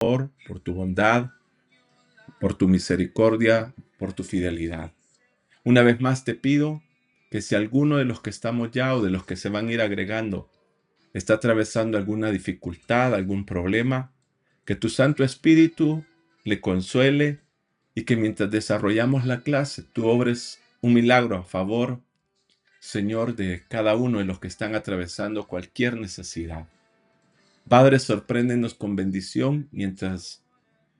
por tu bondad, por tu misericordia, por tu fidelidad. Una vez más te pido que si alguno de los que estamos ya o de los que se van a ir agregando está atravesando alguna dificultad, algún problema, que tu Santo Espíritu le consuele y que mientras desarrollamos la clase, tú obres un milagro a favor, Señor, de cada uno de los que están atravesando cualquier necesidad. Padre, sorpréndenos con bendición mientras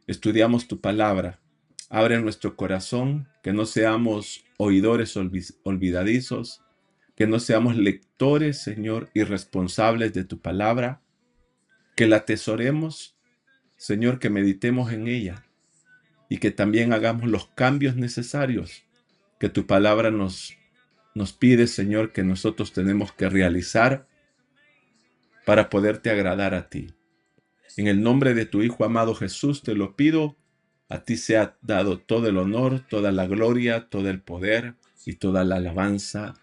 estudiamos tu palabra. Abre nuestro corazón, que no seamos oidores olvidadizos, que no seamos lectores, Señor, irresponsables de tu palabra, que la atesoremos, Señor, que meditemos en ella y que también hagamos los cambios necesarios que tu palabra nos pide, Señor, que nosotros tenemos que realizar para poderte agradar a ti. En el nombre de tu Hijo amado Jesús te lo pido. A ti se ha dado todo el honor, toda la gloria, todo el poder y toda la alabanza.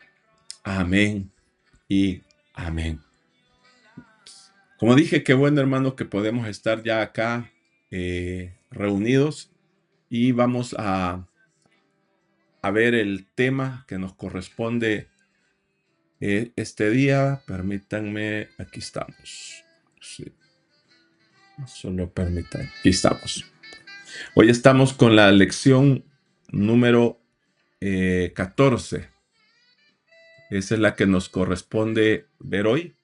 Amén y amén. Como dije, qué bueno, hermano, que podemos estar ya acá reunidos y vamos a ver el tema que nos corresponde este día. Permítanme, aquí estamos. Sí, solo permítanme, aquí estamos. Hoy estamos con la lección número 14. Esa es la que nos corresponde ver hoy,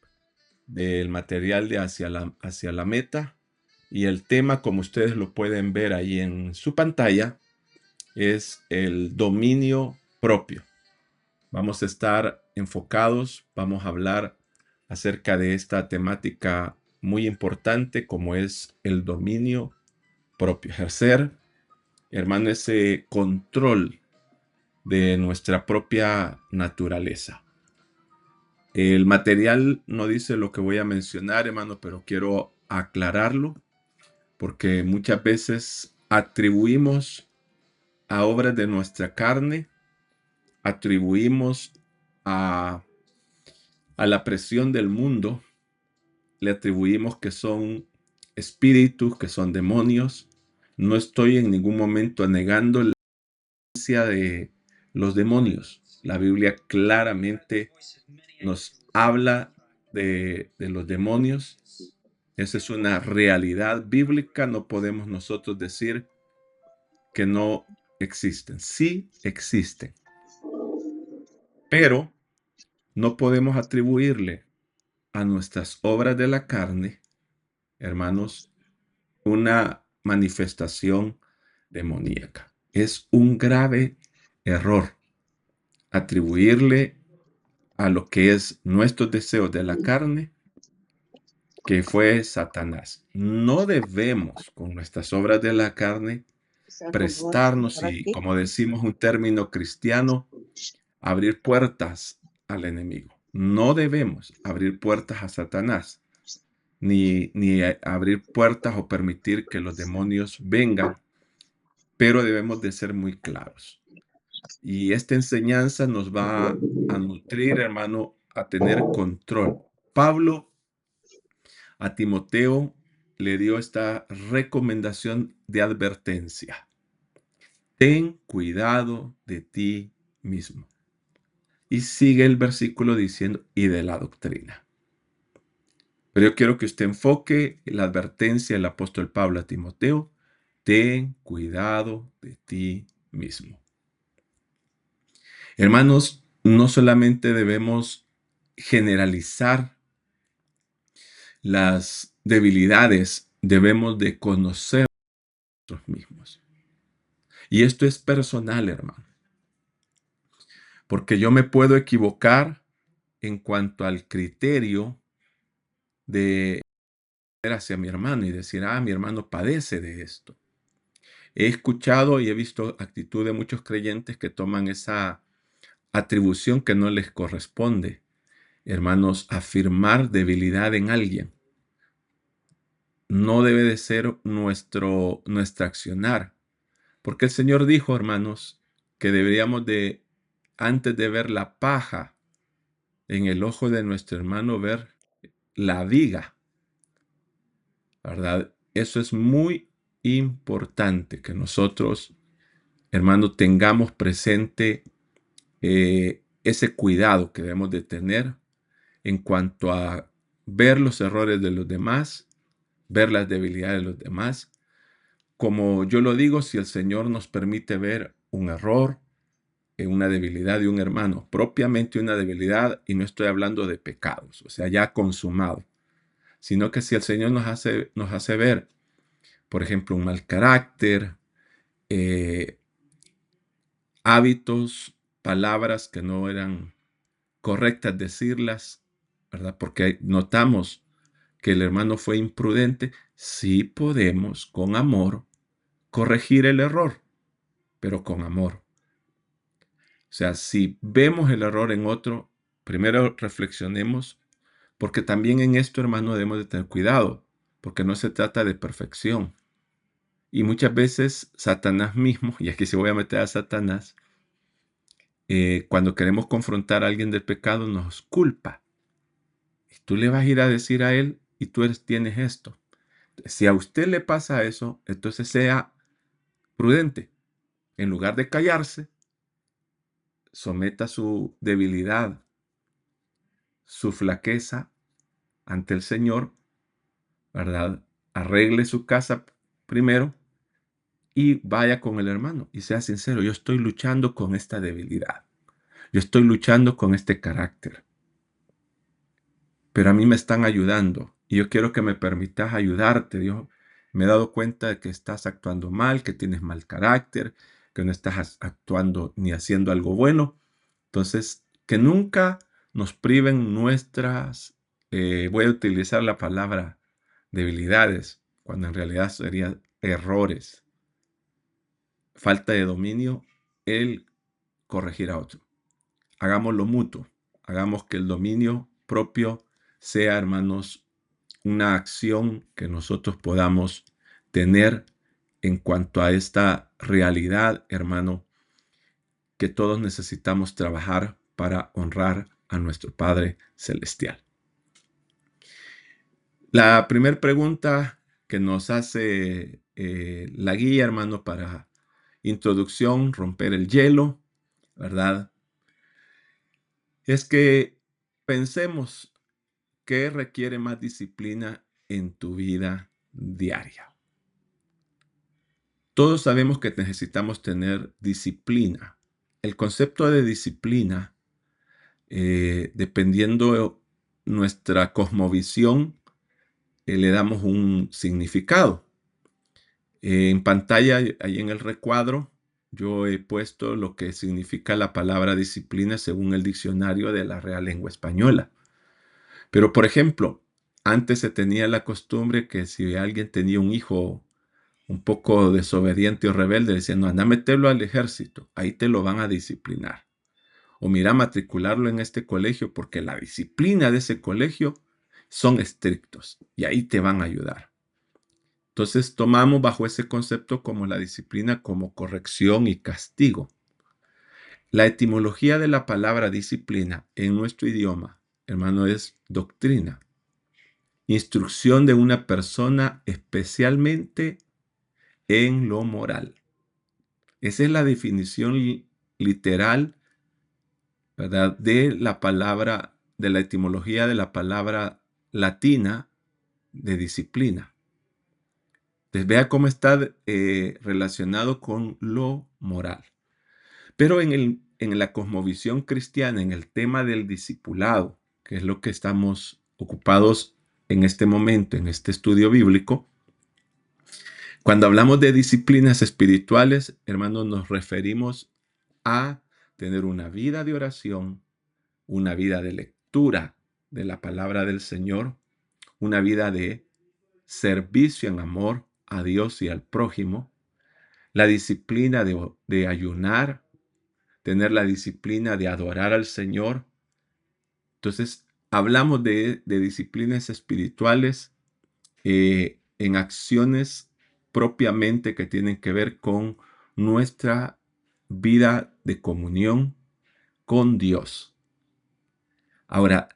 del material de hacia la meta. Y el tema, como ustedes lo pueden ver ahí en su pantalla, es el dominio propio. Vamos a estar enfocados, vamos a hablar acerca de esta temática muy importante como es el dominio propio. Ejercer, hermano, ese control de nuestra propia naturaleza. El material no dice lo que voy a mencionar, hermano, pero quiero aclararlo porque muchas veces atribuimos a obras de nuestra carne, atribuimos a la presión del mundo, le atribuimos que son espíritus, que son demonios. No estoy en ningún momento negando la existencia de los demonios. La Biblia claramente nos habla de los demonios. Esa es una realidad bíblica. No podemos nosotros decir que no existen. Sí existen. Pero no podemos atribuirle a nuestras obras de la carne, hermanos, una manifestación demoníaca. Es un grave error atribuirle a lo que es nuestros deseos de la carne, que fue Satanás. No debemos, con nuestras obras de la carne, prestarnos y, como decimos un término cristiano, abrir puertas al enemigo. No debemos abrir puertas a Satanás, ni abrir puertas o permitir que los demonios vengan, pero debemos de ser muy claros. Y esta enseñanza nos va a nutrir, hermano, a tener control. Pablo a Timoteo le dio esta recomendación de advertencia. Ten cuidado de ti mismo. Y sigue el versículo diciendo, y de la doctrina. Pero yo quiero que usted enfoque la advertencia del apóstol Pablo a Timoteo. Ten cuidado de ti mismo. Hermanos, no solamente debemos generalizar las debilidades, debemos de conocer a nosotros mismos. Y esto es personal, hermano. Porque yo me puedo equivocar en cuanto al criterio de ver hacia mi hermano y decir, mi hermano padece de esto. He escuchado y he visto actitud de muchos creyentes que toman esa atribución que no les corresponde. Hermanos, afirmar debilidad en alguien no debe de ser nuestro accionar. Porque el Señor dijo, hermanos, que deberíamos de, antes de ver la paja en el ojo de nuestro hermano, ver la viga, ¿verdad? Eso es muy importante que nosotros, hermano, tengamos presente ese cuidado que debemos de tener en cuanto a ver los errores de los demás, ver las debilidades de los demás. Como yo lo digo, si el Señor nos permite ver un error, una debilidad de un hermano, propiamente una debilidad, y no estoy hablando de pecados, o sea, ya consumado, sino que si el Señor nos hace ver, por ejemplo, un mal carácter, eh, hábitos, palabras que no eran correctas decirlas, ¿verdad? Porque notamos que el hermano fue imprudente, sí podemos con amor corregir el error, pero con amor. O sea, si vemos el error en otro, primero reflexionemos, porque también en esto, hermano, debemos de tener cuidado, porque no se trata de perfección. Y muchas veces Satanás mismo, y aquí se voy a meter a Satanás, cuando queremos confrontar a alguien del pecado, nos culpa. Y tú le vas a ir a decir a él, y tienes esto. Si a usted le pasa eso, entonces sea prudente. En lugar de callarse, someta su debilidad, su flaqueza ante el Señor, ¿verdad? Arregle su casa primero y vaya con el hermano y sea sincero. Yo estoy luchando con esta debilidad. Yo estoy luchando con este carácter. Pero a mí me están ayudando y yo quiero que me permitas ayudarte. Dios, me he dado cuenta de que estás actuando mal, que tienes mal carácter, que no estás actuando ni haciendo algo bueno. Entonces, que nunca nos priven nuestras, voy a utilizar la palabra debilidades, cuando en realidad serían errores, falta de dominio, el corregir a otro. Hagámoslo mutuo, hagamos que el dominio propio sea, hermanos, una acción que nosotros podamos tener en cuanto a esta realidad, hermano, que todos necesitamos trabajar para honrar a nuestro Padre Celestial. La primera pregunta que nos hace la guía, hermano, para introducción, romper el hielo, ¿verdad? Es que pensemos qué requiere más disciplina en tu vida diaria. Todos sabemos que necesitamos tener disciplina. El concepto de disciplina, dependiendo nuestra cosmovisión, le damos un significado. En pantalla, ahí en el recuadro, yo he puesto lo que significa la palabra disciplina según el diccionario de la Real Lengua Española. Pero, por ejemplo, antes se tenía la costumbre que si alguien tenía un hijo un poco desobediente o rebelde, decían, no, anda a meterlo al ejército, ahí te lo van a disciplinar. O mira, matricularlo en este colegio porque la disciplina de ese colegio son estrictos y ahí te van a ayudar. Entonces tomamos bajo ese concepto como la disciplina como corrección y castigo. La etimología de la palabra disciplina en nuestro idioma, hermano, es doctrina. Instrucción de una persona especialmente en lo moral. Esa es la definición literal, ¿verdad?, de la palabra, de la etimología de la palabra latina de disciplina. Entonces, vea cómo está relacionado con lo moral. Pero en la cosmovisión cristiana, en el tema del discipulado, que es lo que estamos ocupados en este momento, en este estudio bíblico, cuando hablamos de disciplinas espirituales, hermanos, nos referimos a tener una vida de oración, una vida de lectura de la palabra del Señor, una vida de servicio en amor a Dios y al prójimo, la disciplina de ayunar, tener la disciplina de adorar al Señor. Entonces, hablamos de disciplinas espirituales en acciones propiamente que tienen que ver con nuestra vida de comunión con Dios. Ahora,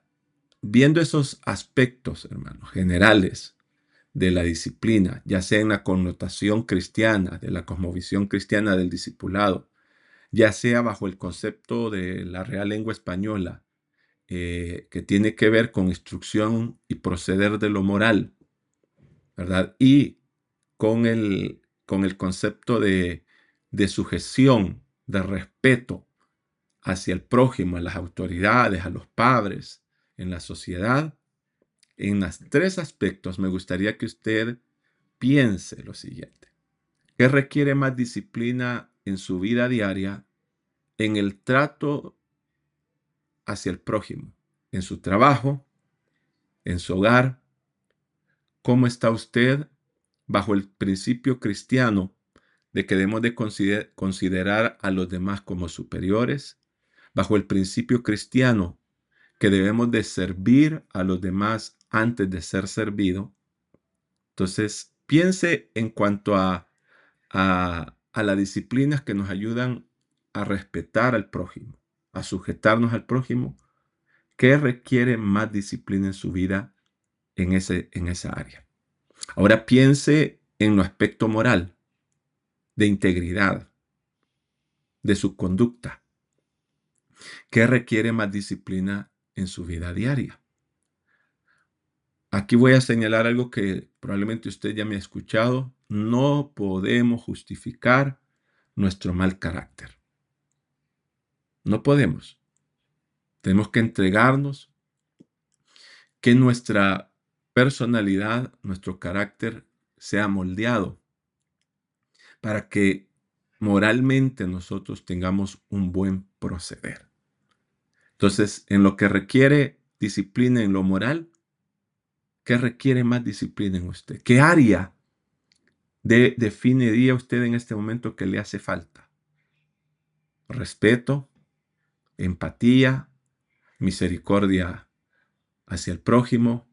viendo esos aspectos, hermanos, generales de la disciplina, ya sea en la connotación cristiana, de la cosmovisión cristiana del discipulado, ya sea bajo el concepto de la Real Lengua Española, que tiene que ver con instrucción y proceder de lo moral, ¿verdad? Y con el concepto de sujeción, de respeto hacia el prójimo, a las autoridades, a los padres, en la sociedad. En los tres aspectos me gustaría que usted piense lo siguiente. ¿Qué requiere más disciplina en su vida diaria, en el trato hacia el prójimo, en su trabajo, en su hogar? ¿Cómo está usted bajo el principio cristiano de que debemos de considerar a los demás como superiores? Bajo el principio cristiano que debemos de servir a los demás antes de ser servido. Entonces, piense en cuanto a las disciplinas que nos ayudan a respetar al prójimo, a sujetarnos al prójimo. ¿Qué requiere más disciplina en su vida en esa área? Ahora piense en lo aspecto moral, de integridad, de su conducta. ¿Qué requiere más disciplina en su vida diaria? Aquí voy a señalar algo que probablemente usted ya me ha escuchado. No podemos justificar nuestro mal carácter. No podemos. Tenemos que entregarnos, que nuestra personalidad, nuestro carácter sea moldeado para que moralmente nosotros tengamos un buen proceder. Entonces, en lo que requiere disciplina en lo moral, ¿qué requiere más disciplina en usted? ¿Qué área definiría usted en este momento que le hace falta? Respeto, empatía, misericordia hacia el prójimo,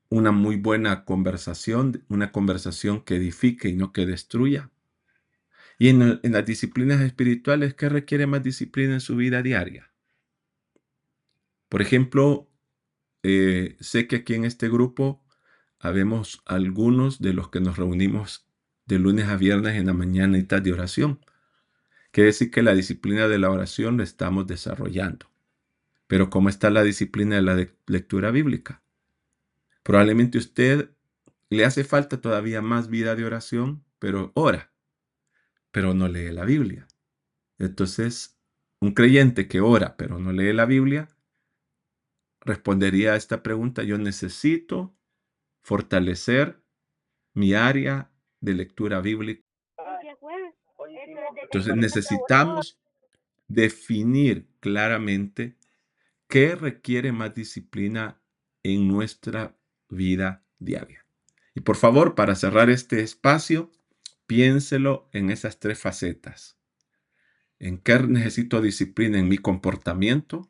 una muy buena conversación, una conversación que edifique y no que destruya. Y en las disciplinas espirituales, ¿qué requiere más disciplina en su vida diaria? Por ejemplo, sé que aquí en este grupo habemos algunos de los que nos reunimos de lunes a viernes en la mañanitas de oración. Quiere decir que la disciplina de la oración la estamos desarrollando. Pero ¿cómo está la disciplina de la lectura bíblica? Probablemente usted le hace falta todavía más vida de oración, pero ora, pero no lee la Biblia. Entonces, un creyente que ora, pero no lee la Biblia, respondería a esta pregunta: yo necesito fortalecer mi área de lectura bíblica. Entonces, necesitamos definir claramente qué requiere más disciplina en nuestra vida diaria. Y por favor, para cerrar este espacio, piénselo en esas tres facetas. ¿En qué necesito disciplina en mi comportamiento?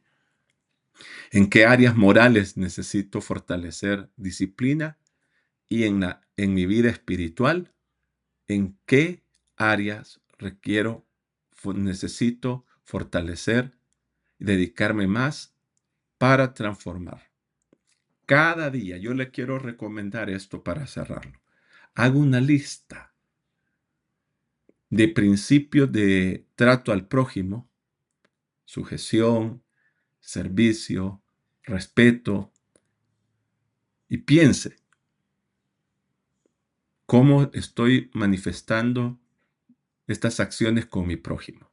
¿En qué áreas morales necesito fortalecer disciplina? Y en mi vida espiritual, ¿en qué áreas necesito fortalecer y dedicarme más para transformar? Cada día yo le quiero recomendar esto para cerrarlo. Hago una lista de principios de trato al prójimo, sujeción, servicio, respeto, y piense cómo estoy manifestando estas acciones con mi prójimo,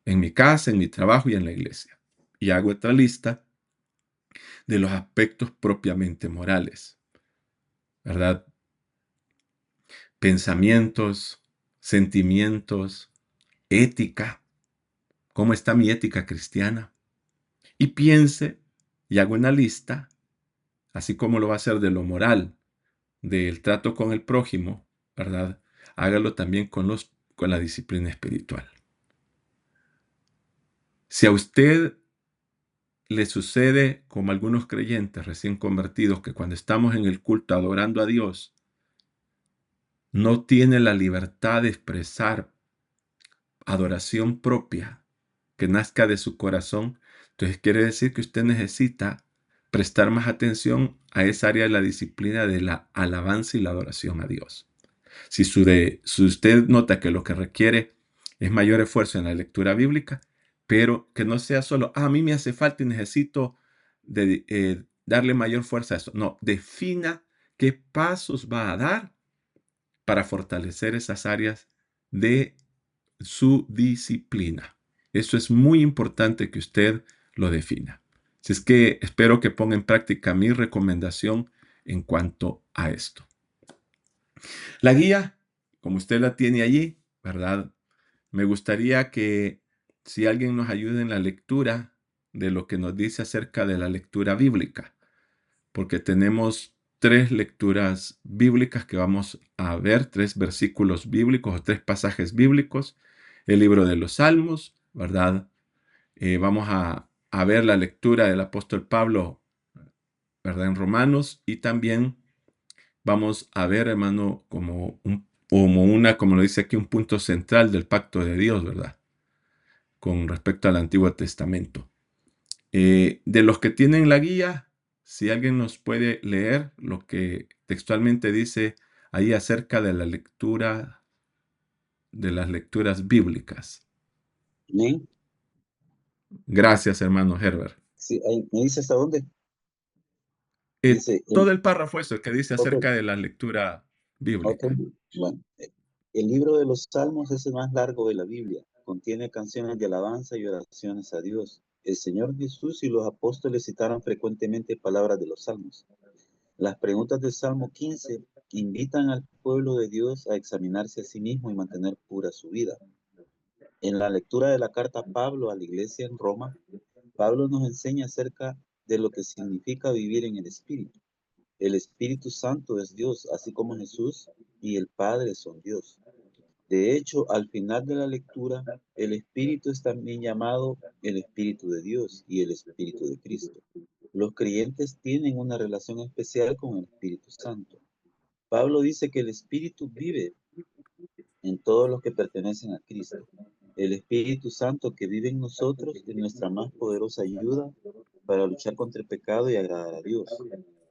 en mi casa, en mi trabajo y en la iglesia. Y hago otra lista de los aspectos propiamente morales, ¿verdad? Pensamientos, sentimientos, ética. ¿Cómo está mi ética cristiana? Y piense y hago una lista, así como lo va a hacer de lo moral, del trato con el prójimo, ¿verdad? Hágalo también con la disciplina espiritual. Si a usted le sucede como a algunos creyentes recién convertidos, que cuando estamos en el culto adorando a Dios, no tiene la libertad de expresar adoración propia que nazca de su corazón, entonces quiere decir que usted necesita prestar más atención a esa área de la disciplina de la alabanza y la adoración a Dios. Si usted nota que lo que requiere es mayor esfuerzo en la lectura bíblica, pero que no sea solo, a mí me hace falta y necesito darle mayor fuerza a eso. No, defina qué pasos va a dar para fortalecer esas áreas de su disciplina. Eso es muy importante que usted lo defina. Así es que espero que ponga en práctica mi recomendación en cuanto a esto. La guía, como usted la tiene allí, ¿verdad? Me gustaría que si alguien nos ayude en la lectura de lo que nos dice acerca de la lectura bíblica, porque tenemos 3 lecturas bíblicas que vamos a ver, 3 versículos bíblicos o 3 pasajes bíblicos, el libro de los Salmos, ¿verdad? Vamos a ver la lectura del apóstol Pablo, ¿verdad? En Romanos, y también vamos a ver, hermano, como lo dice aquí, un punto central del pacto de Dios, ¿verdad? Con respecto al Antiguo Testamento. De los que tienen la guía, si alguien nos puede leer lo que textualmente dice ahí acerca de la lectura, de las lecturas bíblicas. Amén. Gracias, hermano Herbert. Sí, ahí, ¿me dice hasta dónde? Dice, Todo el párrafo eso que dice ok, acerca de la lectura ok. bíblica. Bueno, el libro de los Salmos es el más largo de la Biblia. Contiene canciones de alabanza y oraciones a Dios. El Señor Jesús y los apóstoles citaron frecuentemente palabras de los Salmos. Las preguntas del Salmo 15 invitan al pueblo de Dios a examinarse a sí mismo y mantener pura su vida. En la lectura de la carta Pablo a la iglesia en Roma, Pablo nos enseña acerca de lo que significa vivir en el Espíritu. El Espíritu Santo es Dios, así como Jesús y el Padre son Dios. De hecho, al final de la lectura, el Espíritu es también llamado el Espíritu de Dios y el Espíritu de Cristo. Los creyentes tienen una relación especial con el Espíritu Santo. Pablo dice que el Espíritu vive en todos los que pertenecen a Cristo. El Espíritu Santo que vive en nosotros es nuestra más poderosa ayuda para luchar contra el pecado y agradar a Dios.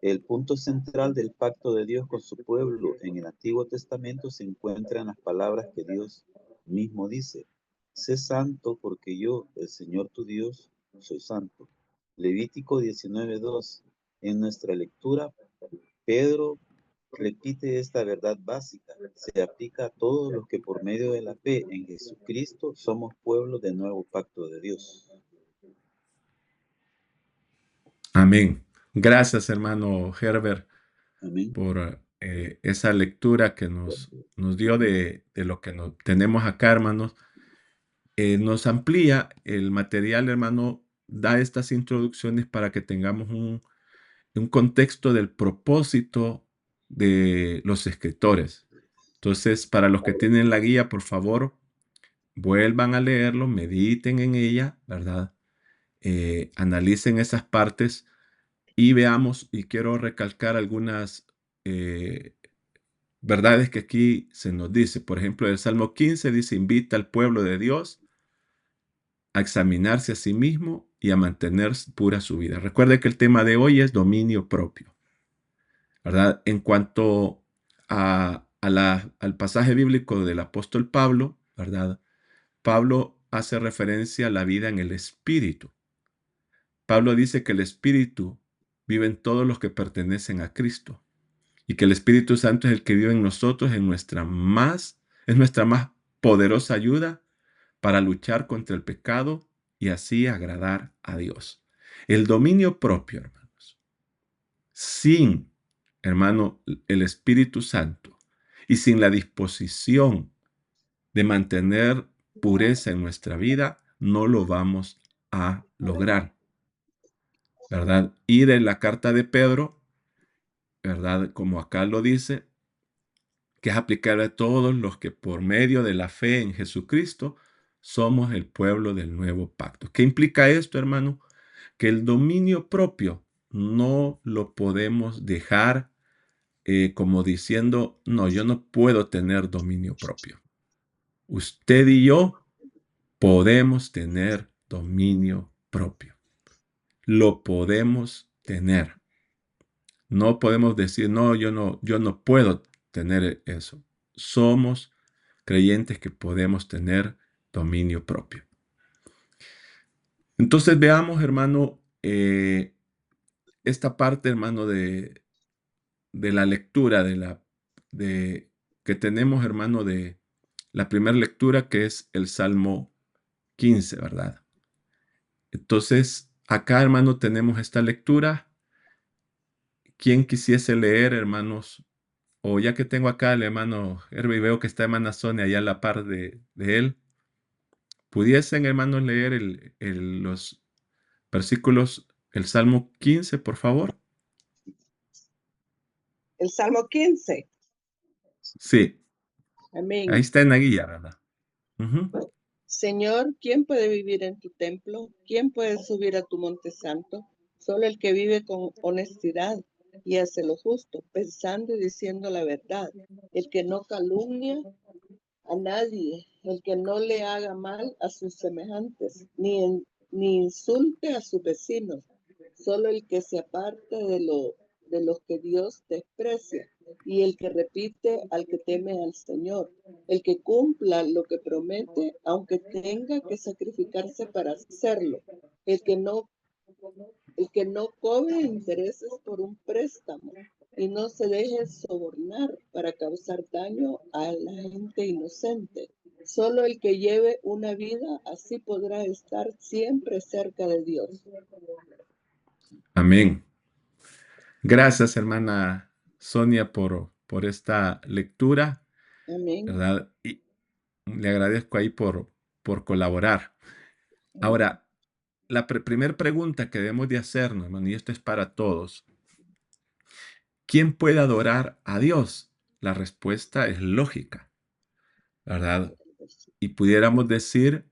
El punto central del pacto de Dios con su pueblo en el Antiguo Testamento se encuentra en las palabras que Dios mismo dice: sé santo porque yo, el Señor tu Dios, soy santo. Levítico 19:2. En nuestra lectura, Pedro repite esta verdad básica. Se aplica a todos los que por medio de la fe en Jesucristo somos pueblo del nuevo pacto de Dios. Amén. Gracias, hermano Herbert, Amén. por esa lectura que nos dio de lo que tenemos acá, hermanos. Nos amplía el material, hermano, da estas introducciones para que tengamos un contexto del propósito de los escritores. Entonces, para los que tienen la guía, por favor, vuelvan a leerlo, mediten en ella, ¿verdad? Analicen esas partes y veamos, y quiero recalcar algunas verdades que aquí se nos dice. Por ejemplo, el Salmo 15 dice, invita al pueblo de Dios a examinarse a sí mismo y a mantener pura su vida. Recuerde que el tema de hoy es dominio propio, ¿verdad? En cuanto al pasaje bíblico del apóstol Pablo, ¿verdad? Pablo hace referencia a la vida en el Espíritu. Pablo dice que el Espíritu vive en todos los que pertenecen a Cristo y que el Espíritu Santo es el que vive en nosotros, es nuestra más poderosa ayuda para luchar contra el pecado y así agradar a Dios. El dominio propio, hermanos, sin, hermano, el Espíritu Santo y sin la disposición de mantener pureza en nuestra vida, no lo vamos a lograr, ¿verdad? Y de la carta de Pedro, ¿verdad? Como acá lo dice, que es aplicable a todos los que por medio de la fe en Jesucristo somos el pueblo del nuevo pacto. ¿Qué implica esto, hermano? Que el dominio propio no lo podemos dejar como diciendo, no, yo no puedo tener dominio propio. Usted y yo podemos tener dominio propio. Lo podemos tener. No podemos decir, no, yo no puedo tener eso. Somos creyentes que podemos tener dominio propio. Entonces veamos, hermano, esta parte, hermano, de la lectura, que tenemos, hermano, de la primera lectura, que es el Salmo 15, ¿verdad? Entonces, acá, hermano, tenemos esta lectura. ¿Quién quisiese leer, hermanos? O ya que tengo acá al hermano Herbie, veo que está hermana Sonia allá a la par de él. ¿Pudiesen, hermanos, leer los versículos, el Salmo 15, por favor? El Salmo 15. Sí, Amén. ahí está en la guía, ¿verdad? Ujú. Señor, ¿quién puede vivir en tu templo? ¿Quién puede subir a tu monte santo? Solo el que vive con honestidad y hace lo justo, pensando y diciendo la verdad. El que no calumnia a nadie, el que no le haga mal a sus semejantes, ni insulte a sus vecinos, solo el que se aparta de los que Dios desprecia, y el que repite al que teme al Señor, el que cumpla lo que promete, aunque tenga que sacrificarse para hacerlo, el que no el que no cobre intereses por un préstamo y no se deje sobornar para causar daño a la gente inocente. Solo el que lleve una vida así podrá estar siempre cerca de Dios. Amén. Gracias, hermana Sonia, por esta lectura, Amén. ¿verdad? Y le agradezco ahí por colaborar. Amén. Ahora, la primera pregunta que debemos de hacernos, hermano, y esto es para todos. ¿Quién puede adorar a Dios? La respuesta es lógica, ¿verdad? Y pudiéramos decir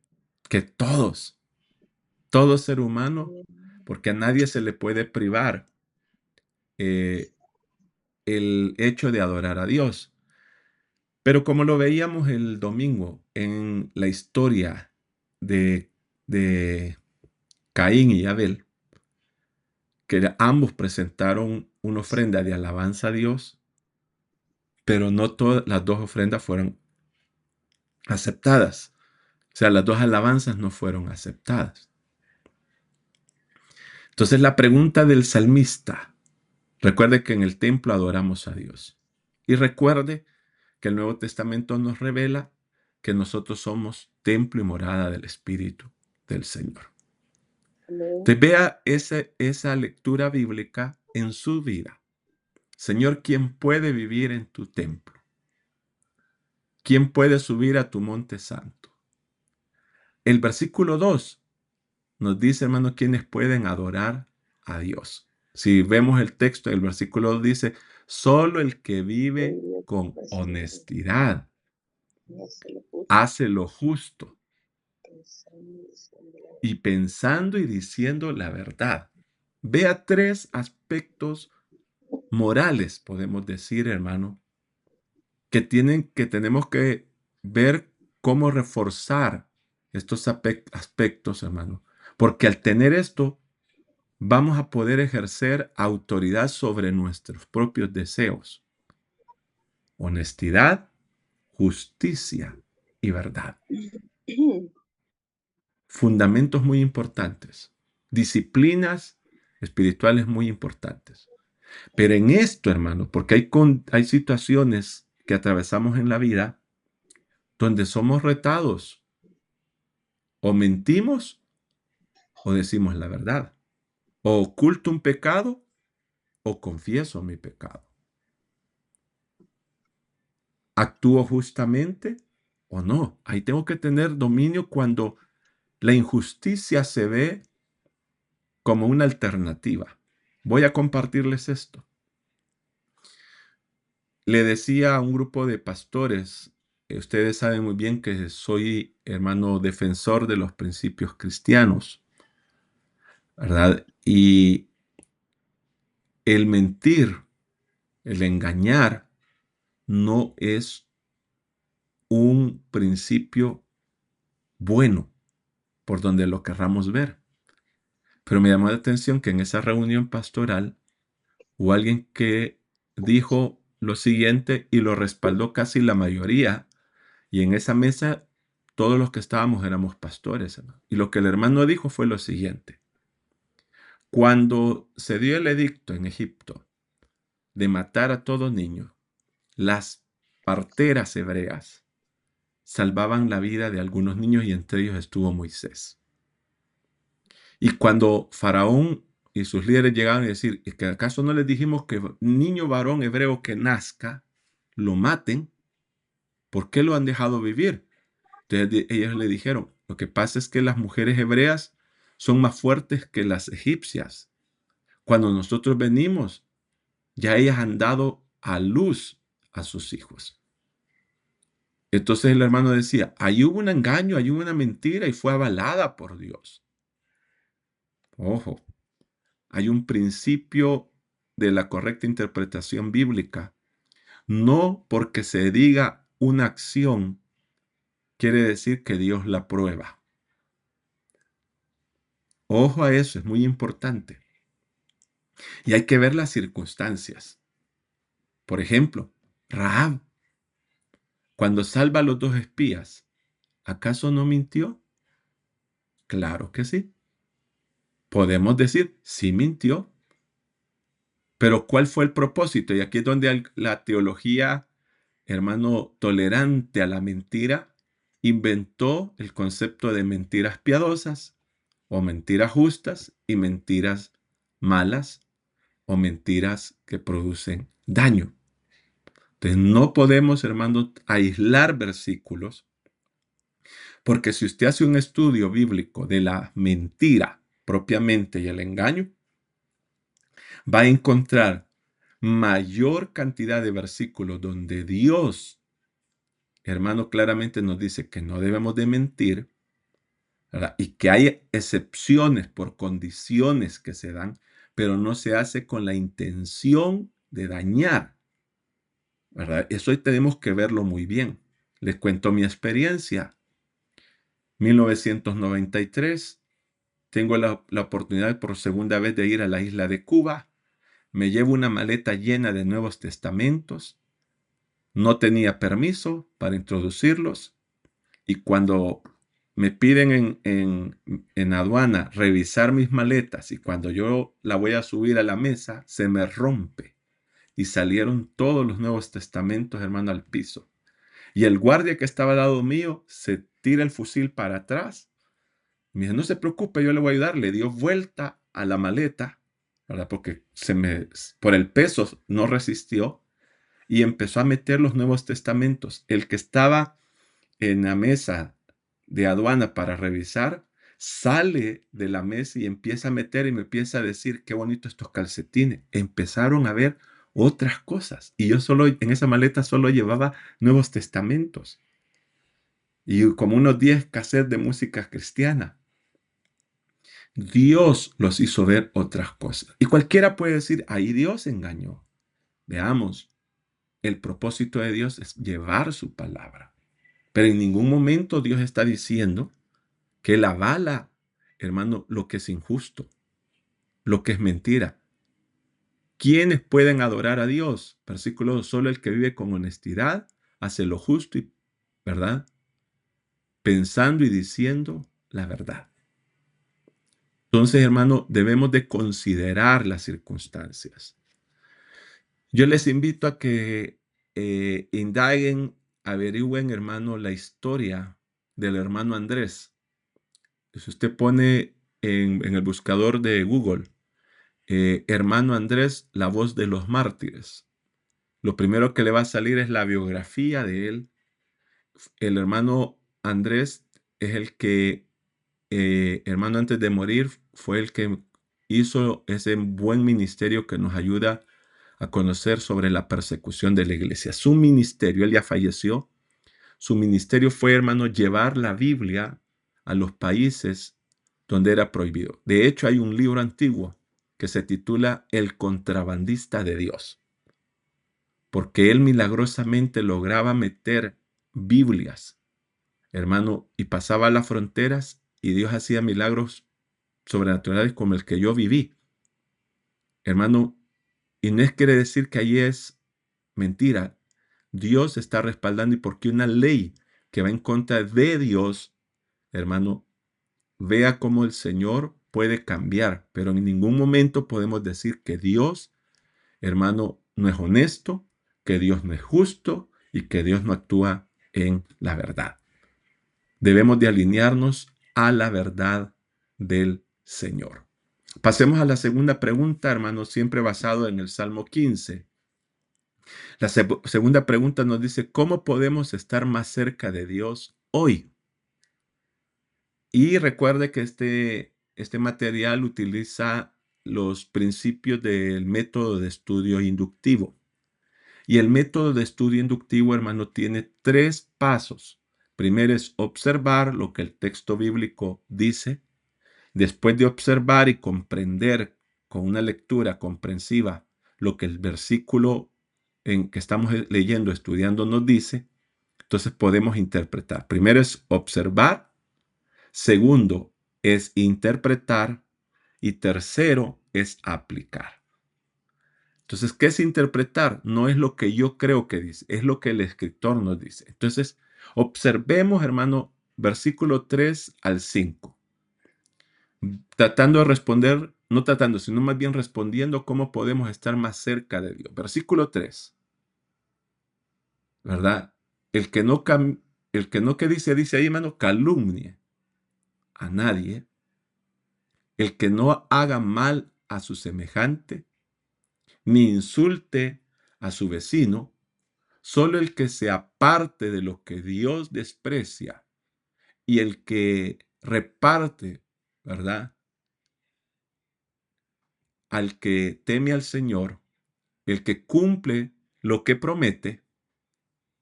que todos, todo ser humano, porque a nadie se le puede privar eh, el hecho de adorar a Dios. Pero como lo veíamos el domingo en la historia de Caín y Abel, que ambos presentaron una ofrenda de alabanza a Dios, pero no todas las dos ofrendas fueron aceptadas. O sea, las dos alabanzas no fueron aceptadas. Entonces la pregunta del salmista, recuerde que en el templo adoramos a Dios. Y recuerde que el Nuevo Testamento nos revela que nosotros somos templo y morada del Espíritu del Señor. Amén. Te vea esa lectura bíblica en su vida. Señor, ¿quién puede vivir en tu templo? ¿Quién puede subir a tu monte santo? El versículo 2 nos dice, hermano, quiénes pueden adorar a Dios. Si vemos el texto, el versículo 2 dice, solo el que vive con honestidad hace lo justo y pensando y diciendo la verdad. Vea tres aspectos morales, podemos decir, hermano, que tenemos que ver cómo reforzar estos aspectos, hermano. Porque al tener esto, vamos a poder ejercer autoridad sobre nuestros propios deseos. Honestidad, justicia y verdad. Fundamentos muy importantes. Disciplinas espirituales muy importantes. Pero en esto, hermano, porque hay situaciones que atravesamos en la vida donde somos retados. O mentimos o decimos la verdad. O oculto un pecado o confieso mi pecado. ¿Actúo justamente o no? Ahí tengo que tener dominio cuando la injusticia se ve como una alternativa. Voy a compartirles esto. Le decía a un grupo de pastores, ustedes saben muy bien que soy hermano defensor de los principios cristianos, ¿verdad? Y el mentir, el engañar, no es un principio bueno por donde lo querramos ver. Pero me llamó la atención que en esa reunión pastoral hubo alguien que dijo lo siguiente y lo respaldó casi la mayoría. Y en esa mesa todos los que estábamos éramos pastores, hermano. Y lo que el hermano dijo fue lo siguiente. Cuando se dio el edicto en Egipto de matar a todo niño, las parteras hebreas salvaban la vida de algunos niños y entre ellos estuvo Moisés. Y cuando Faraón y sus líderes llegaban a decir, ¿es que acaso no les dijimos que niño varón hebreo que nazca, lo maten? ¿Por qué lo han dejado vivir? Entonces ellos le dijeron, lo que pasa es que las mujeres hebreas son más fuertes que las egipcias. Cuando nosotros venimos, ya ellas han dado a luz a sus hijos. Entonces el hermano decía, ahí hubo un engaño, ahí hubo una mentira y fue avalada por Dios. Ojo, hay un principio de la correcta interpretación bíblica. No porque se diga una acción quiere decir que Dios la prueba. Ojo a eso, es muy importante. Y hay que ver las circunstancias. Por ejemplo, Rahab, cuando salva a los dos espías, ¿acaso no mintió? Claro que sí. Podemos decir, sí mintió. Pero ¿cuál fue el propósito? Y aquí es donde la teología, hermano, tolerante a la mentira, inventó el concepto de mentiras piadosas o mentiras justas y mentiras malas o mentiras que producen daño. Entonces no podemos, hermano, aislar versículos, porque si usted hace un estudio bíblico de la mentira propiamente y el engaño, va a encontrar mayor cantidad de versículos donde Dios, hermano, claramente nos dice que no debemos de mentir, ¿verdad? Y que hay excepciones por condiciones que se dan, pero no se hace con la intención de dañar, ¿verdad? Eso hoy tenemos que verlo muy bien. Les cuento mi experiencia. 1993, tengo la oportunidad por segunda vez de ir a la isla de Cuba. Me llevo una maleta llena de Nuevos Testamentos. No tenía permiso para introducirlos. Y cuando me piden en aduana revisar mis maletas y cuando yo la voy a subir a la mesa, se me rompe. Y salieron todos los Nuevos Testamentos, hermano, al piso. Y el guardia que estaba al lado mío se tira el fusil para atrás. Me dice, no se preocupe, yo le voy a ayudar. Le dio vuelta a la maleta, ¿verdad? Porque por el peso no resistió y empezó a meter los Nuevos Testamentos. El que estaba en la mesa de aduana para revisar, sale de la mesa y empieza a meter y me empieza a decir, qué bonito estos calcetines. Empezaron a ver otras cosas. Y yo en esa maleta solo llevaba Nuevos Testamentos. Y como unos 10 cassettes de música cristiana. Dios los hizo ver otras cosas. Y cualquiera puede decir, ahí Dios engañó. Veamos, el propósito de Dios es llevar su palabra. Pero en ningún momento Dios está diciendo que Él avala, hermano, lo que es injusto, lo que es mentira. ¿Quiénes pueden adorar a Dios? Versículo 2, solo el que vive con honestidad, hace lo justo y, ¿verdad? Pensando y diciendo la verdad. Entonces, hermano, debemos de considerar las circunstancias. Yo les invito a que indaguen, averigüen, hermano, la historia del hermano Andrés. Si usted pone en el buscador de Google, hermano Andrés, la voz de los mártires, lo primero que le va a salir es la biografía de él. El hermano Andrés es el que, hermano, antes de morir, fue el que hizo ese buen ministerio que nos ayuda a conocer sobre la persecución de la iglesia. Su ministerio, él ya falleció, su ministerio fue, hermano, llevar la Biblia a los países donde era prohibido. De hecho, hay un libro antiguo que se titula El contrabandista de Dios, porque él milagrosamente lograba meter Biblias, hermano, y pasaba las fronteras y Dios hacía milagros sobrenaturales como el que yo viví. Hermano, y no quiere decir que ahí es mentira. Dios está respaldando, y porque una ley que va en contra de Dios, hermano, vea cómo el Señor puede cambiar, pero en ningún momento podemos decir que Dios, hermano, no es honesto, que Dios no es justo y que Dios no actúa en la verdad. Debemos de alinearnos a la verdad del Señor. Pasemos a la segunda pregunta, hermano, siempre basado en el Salmo 15. La segunda pregunta nos dice, ¿cómo podemos estar más cerca de Dios hoy? Y recuerde que este material utiliza los principios del método de estudio inductivo. Y el método de estudio inductivo, hermano, tiene 3 pasos. Primero es observar lo que el texto bíblico dice. Después de observar y comprender con una lectura comprensiva lo que el versículo en que estamos leyendo, estudiando, nos dice, entonces podemos interpretar. Primero es observar. Segundo es interpretar. Y tercero es aplicar. Entonces, ¿qué es interpretar? No es lo que yo creo que dice, es lo que el escritor nos dice. Entonces, observemos, hermano, versículo 3 al 5. Tratando de responder, no tratando, sino más bien respondiendo cómo podemos estar más cerca de Dios. Versículo 3, ¿verdad? El que no, que dice ahí, hermano, calumnie a nadie. El que no haga mal a su semejante, ni insulte a su vecino, solo el que se aparte de lo que Dios desprecia y el que reparte, ¿verdad? Al que teme al Señor, el que cumple lo que promete,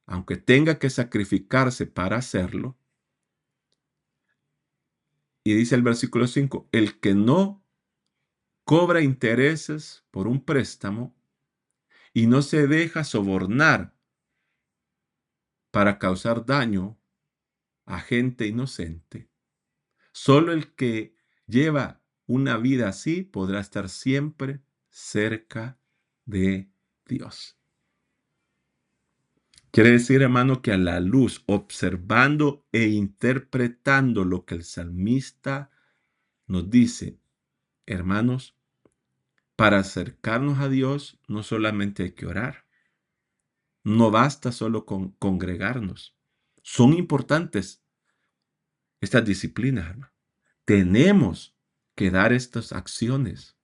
aunque tenga que sacrificarse para hacerlo. Y dice el versículo 5, el que no cobra intereses por un préstamo y no se deja sobornar para causar daño a gente inocente. Solo el que lleva una vida así podrá estar siempre cerca de Dios. Quiere decir, hermano, que a la luz, observando e interpretando lo que el salmista nos dice, hermanos, para acercarnos a Dios no solamente hay que orar, no basta solo con congregarnos. Son importantes estas disciplinas, hermano. Tenemos que dar estas acciones.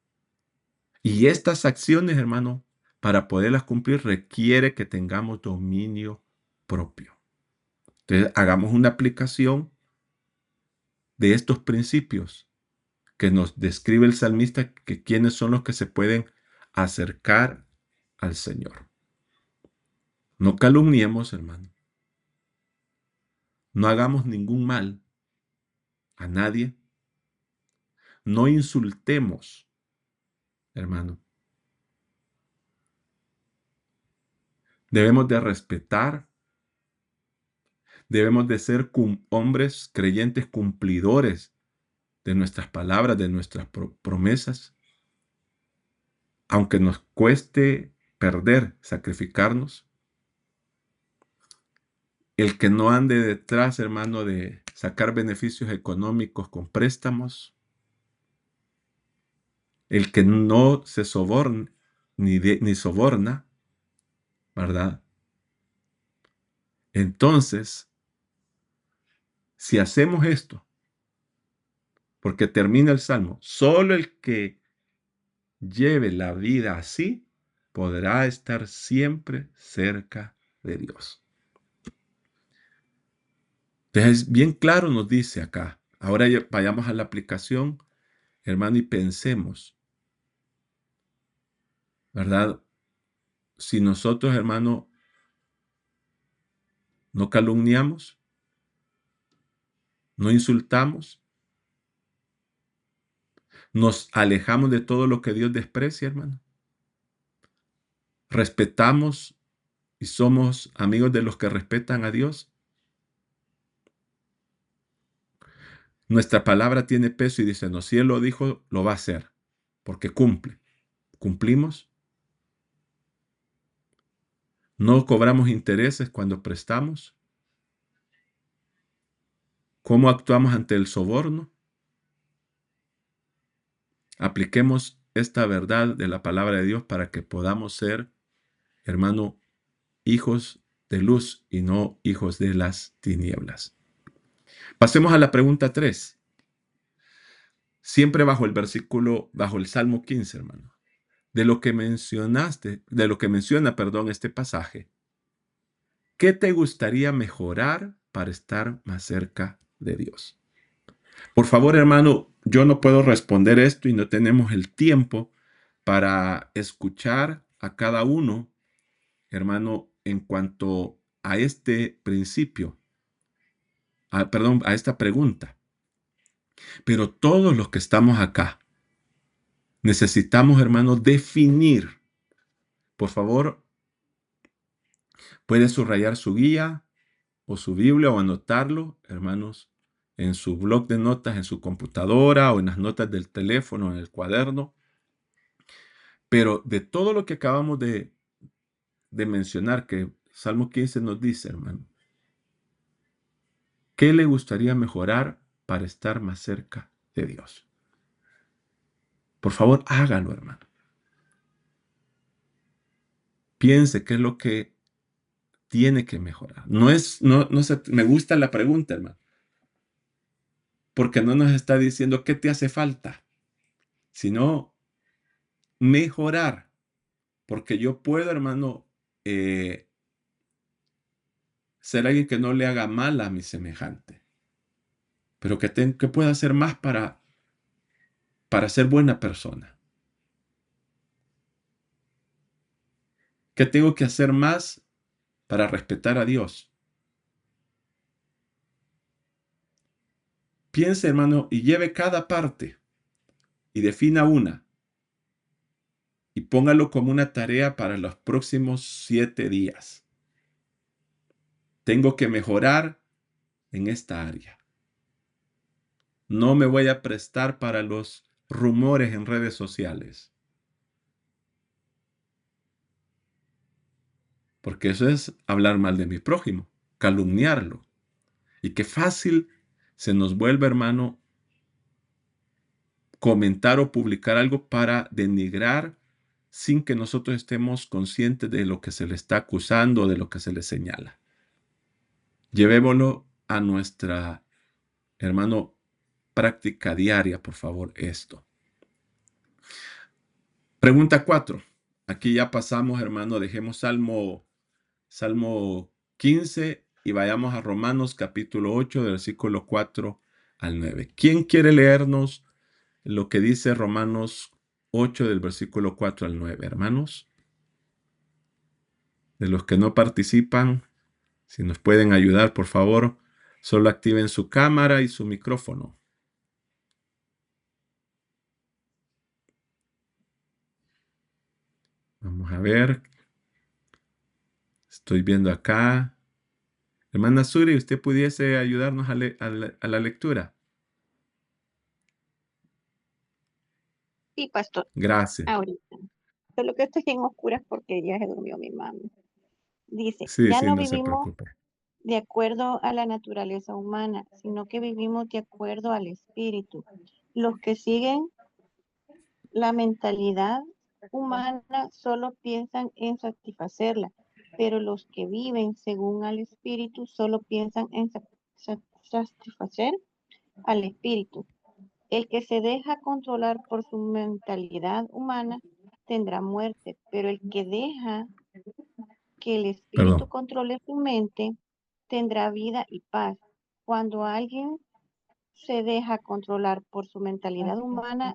Y estas acciones, hermano, para poderlas cumplir requiere que tengamos dominio propio. Entonces, hagamos una aplicación de estos principios que nos describe el salmista, que quiénes son los que se pueden acercar al Señor. No calumniemos, hermano. No hagamos ningún mal a nadie. No insultemos, hermano. Debemos de respetar. Debemos de ser hombres creyentes cumplidores de nuestras palabras, de nuestras promesas. Aunque nos cueste perder, sacrificarnos. El que no ande detrás, hermano, de sacar beneficios económicos con préstamos. El que no se soborna, ni soborna, ¿verdad? Entonces, si hacemos esto, porque termina el Salmo, solo el que lleve la vida así podrá estar siempre cerca de Dios. Entonces, bien claro nos dice acá. Ahora vayamos a la aplicación, hermano, y pensemos, ¿verdad? Si nosotros, hermano, no calumniamos, no insultamos, nos alejamos de todo lo que Dios desprecia, hermano. Respetamos y somos amigos de los que respetan a Dios. Nuestra palabra tiene peso y dice, no, si Él lo dijo, lo va a hacer, porque cumple. ¿Cumplimos? ¿No cobramos intereses cuando prestamos? ¿Cómo actuamos ante el soborno? Apliquemos esta verdad de la palabra de Dios para que podamos ser, hermano, hijos de luz y no hijos de las tinieblas. Pasemos a la pregunta 3. Siempre bajo el Salmo 15, hermano. De lo que menciona, este pasaje. ¿Qué te gustaría mejorar para estar más cerca de Dios? Por favor, hermano, yo no puedo responder esto y no tenemos el tiempo para escuchar a cada uno, hermano, en cuanto a este principio, a esta pregunta. Pero todos los que estamos acá necesitamos, hermano, definir. Por favor, puede subrayar su guía o su Biblia o anotarlo, hermanos, en su bloc de notas, en su computadora o en las notas del teléfono, en el cuaderno. Pero de todo lo que acabamos de mencionar, que Salmo 15 nos dice, hermano, ¿qué le gustaría mejorar para estar más cerca de Dios? Por favor, hágalo, hermano. Piense qué es lo que tiene que mejorar. Me gusta la pregunta, hermano, porque no nos está diciendo qué te hace falta, sino mejorar, porque yo puedo, hermano, ser alguien que no le haga mal a mi semejante, pero que pueda hacer más para ser buena persona. ¿Qué tengo que hacer más para respetar a Dios? Piense, hermano, y lleve cada parte y defina una y póngalo como una tarea para los próximos 7 días. Tengo que mejorar en esta área. No me voy a prestar para los rumores en redes sociales, porque eso es hablar mal de mi prójimo, calumniarlo. Y qué fácil se nos vuelve, hermano, comentar o publicar algo para denigrar sin que nosotros estemos conscientes de lo que se le está acusando, de lo que se le señala. Llevémoslo a nuestra, hermano, práctica diaria, por favor, esto. Pregunta 4. Aquí ya pasamos, hermano, dejemos Salmo 15 y vayamos a Romanos capítulo 8, versículo 4 al 9. ¿Quién quiere leernos lo que dice Romanos 8 del versículo 4 al 9, hermanos? De los que no participan, si nos pueden ayudar, por favor, solo activen su cámara y su micrófono. Vamos a ver. Estoy viendo acá. Hermana Suri, ¿usted pudiese ayudarnos a la lectura? Sí, pastor, Gracias. ahorita. Solo que estoy en oscuras porque ya se durmió mi mami. Dice, Sí, ya sí, no no se vivimos preocupe. de acuerdo a la naturaleza humana, sino que vivimos de acuerdo al espíritu. Los que siguen la mentalidad humana solo piensan en satisfacerla, pero los que viven según al espíritu solo piensan en satisfacer al espíritu. El que se deja controlar por su mentalidad humana tendrá muerte, pero el que deja que el espíritu Perdón. controle su mente tendrá vida y paz. Cuando alguien se deja controlar por su mentalidad humana,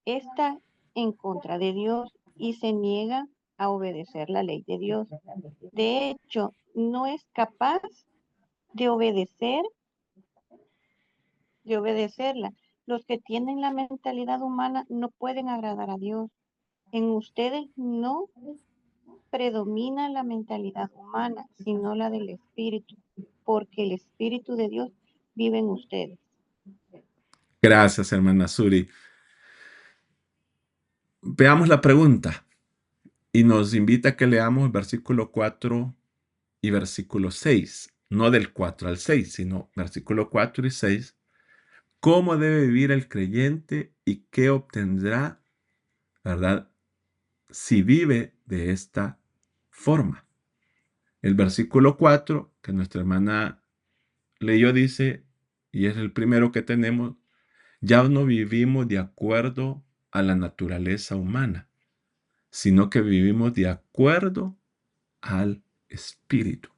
está en contra de Dios y se niega a obedecer la ley de Dios. De hecho, no es capaz de obedecerla. Los que tienen la mentalidad humana no pueden agradar a Dios. En ustedes no predomina la mentalidad humana, sino la del Espíritu, porque el Espíritu de Dios vive en ustedes. Gracias, hermana Suri. Veamos la pregunta y nos invita a que leamos el versículo 4 y versículo 6. No del 4 al 6, sino versículo 4 y 6. ¿Cómo debe vivir el creyente y qué obtendrá, verdad, si vive de esta forma? El versículo 4 que nuestra hermana leyó dice, y es el primero que tenemos, ya no vivimos de acuerdo a la naturaleza humana, sino que vivimos de acuerdo al Espíritu.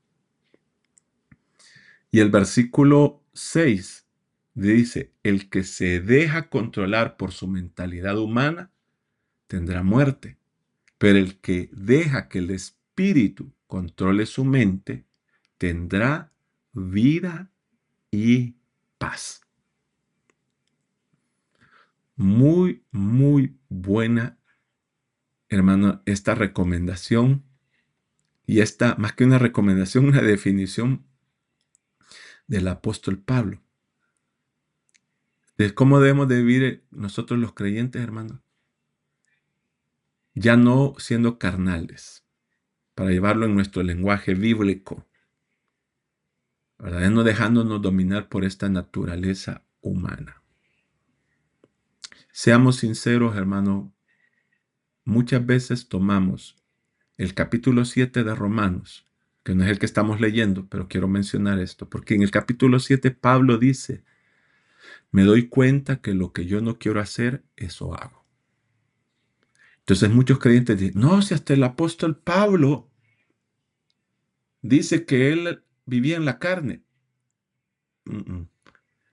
Y el versículo 6 dice, el que se deja controlar por su mentalidad humana tendrá muerte, pero el que deja que el Espíritu controle su mente tendrá vida y paz. Muy, muy buena, hermano, esta recomendación. Y esta, más que una recomendación, una definición del apóstol Pablo. De cómo debemos de vivir nosotros los creyentes, hermano. Ya no siendo carnales, para llevarlo en nuestro lenguaje bíblico, ¿verdad? Ya no dejándonos dominar por esta naturaleza humana. Seamos sinceros, hermano, muchas veces tomamos el capítulo 7 de Romanos, que no es el que estamos leyendo, pero quiero mencionar esto, porque en el capítulo 7 Pablo dice, me doy cuenta que lo que yo no quiero hacer, eso hago. Entonces muchos creyentes dicen, no, si hasta el apóstol Pablo dice que él vivía en la carne.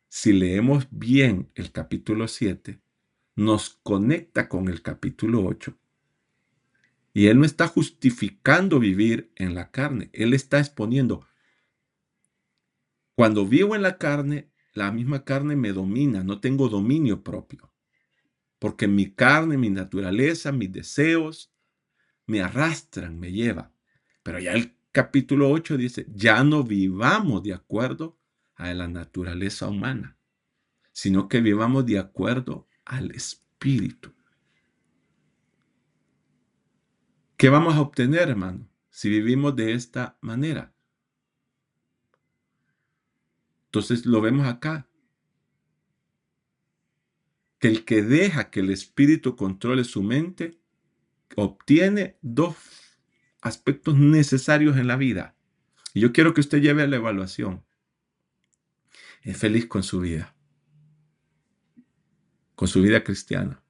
Si leemos bien el capítulo 7, nos conecta con el capítulo 8. Y él no está justificando vivir en la carne. Él está exponiendo, cuando vivo en la carne, la misma carne me domina, no tengo dominio propio. Porque mi carne, mi naturaleza, mis deseos me arrastran, me llevan. Pero ya el capítulo 8 dice, ya no vivamos de acuerdo a la naturaleza humana, sino que vivamos de acuerdo al Espíritu. ¿Qué vamos a obtener, hermano, si vivimos de esta manera? Entonces lo vemos acá. Que el que deja que el Espíritu controle su mente, obtiene dos aspectos necesarios en la vida. Y yo quiero que usted lleve a la evaluación. Es feliz con su vida cristiana.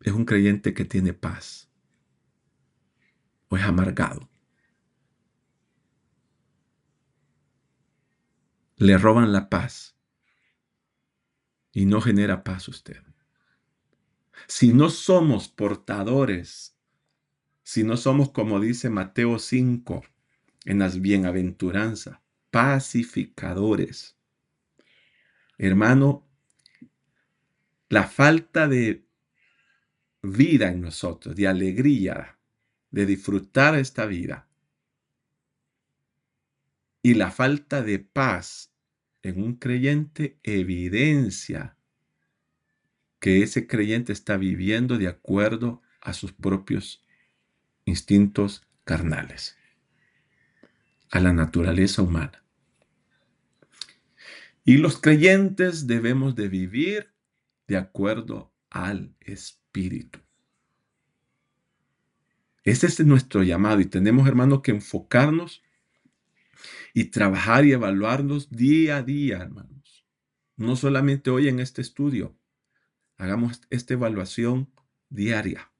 Es un creyente que tiene paz. O es amargado. Le roban la paz. Y no genera paz usted. Si no somos portadores, si no somos, como dice Mateo 5, en las bienaventuranzas, pacificadores. Hermano, la falta de vida en nosotros, de alegría, de disfrutar esta vida, y la falta de paz en un creyente evidencia que ese creyente está viviendo de acuerdo a sus propios instintos carnales, a la naturaleza humana. Y los creyentes debemos de vivir de acuerdo al Espíritu. Ese es nuestro llamado y tenemos, hermanos, que enfocarnos y trabajar y evaluarnos día a día, hermanos. No solamente hoy en este estudio. Hagamos esta evaluación diaria.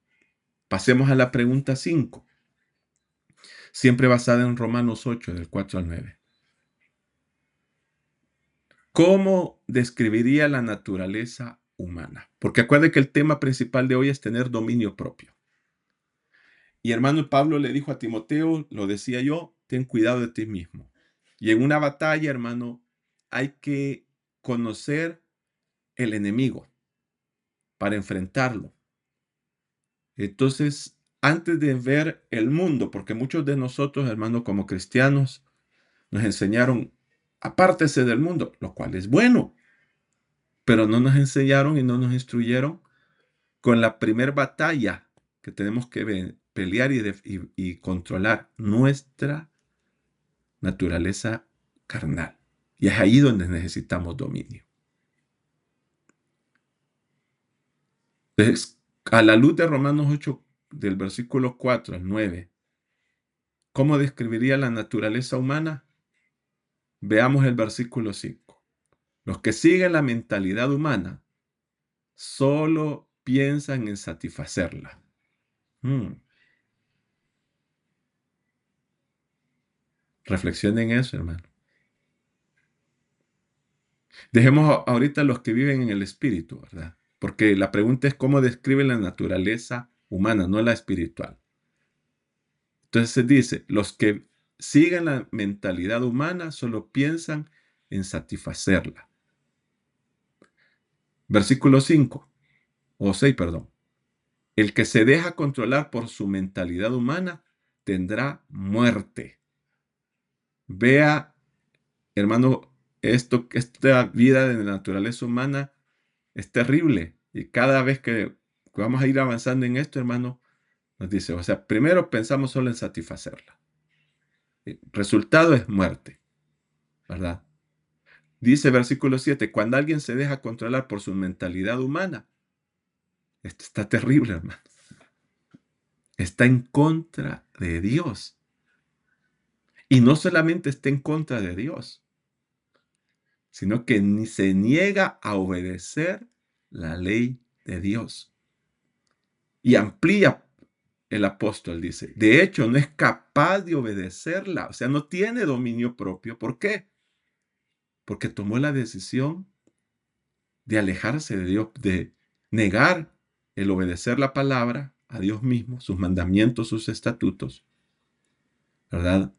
Pasemos a la pregunta 5. Siempre basada en Romanos 8, del 4 al 9. ¿Cómo describiría la naturaleza humana? Porque acuérdense que el tema principal de hoy es tener dominio propio. Y hermano Pablo le dijo a Timoteo, lo decía yo, ten cuidado de ti mismo. Y en una batalla, hermano, hay que conocer el enemigo para enfrentarlo. Entonces, antes de ver el mundo, porque muchos de nosotros, hermanos, como cristianos, nos enseñaron apártese del mundo, lo cual es bueno. Pero no nos enseñaron y no nos instruyeron con la primer batalla que tenemos que pelear y controlar nuestra naturaleza carnal. Y es ahí donde necesitamos dominio. Entonces, a la luz de Romanos 8, del versículo 4 al 9, ¿cómo describiría la naturaleza humana? Veamos el versículo 5. Los que siguen la mentalidad humana solo piensan en satisfacerla. Reflexionen en eso, hermano. Dejemos ahorita los que viven en el espíritu, ¿verdad? Porque la pregunta es cómo describe la naturaleza humana, no la espiritual. Entonces se dice, los que siguen la mentalidad humana solo piensan en satisfacerla. Versículo 5, o 6, perdón. El que se deja controlar por su mentalidad humana tendrá muerte. Vea, hermano, esta vida de la naturaleza humana es terrible. Y cada vez que vamos a ir avanzando en esto, hermano, nos dice, o sea, primero pensamos solo en satisfacerla. El resultado es muerte, ¿verdad? Dice versículo 7, cuando alguien se deja controlar por su mentalidad humana, esto está terrible, hermano. Está en contra de Dios. Y no solamente está en contra de Dios, sino que ni se niega a obedecer la ley de Dios. Y amplía el apóstol, dice, de hecho no es capaz de obedecerla, o sea, no tiene dominio propio. ¿Por qué? Porque tomó la decisión de alejarse de Dios, de negar el obedecer la palabra a Dios mismo, sus mandamientos, sus estatutos, ¿verdad?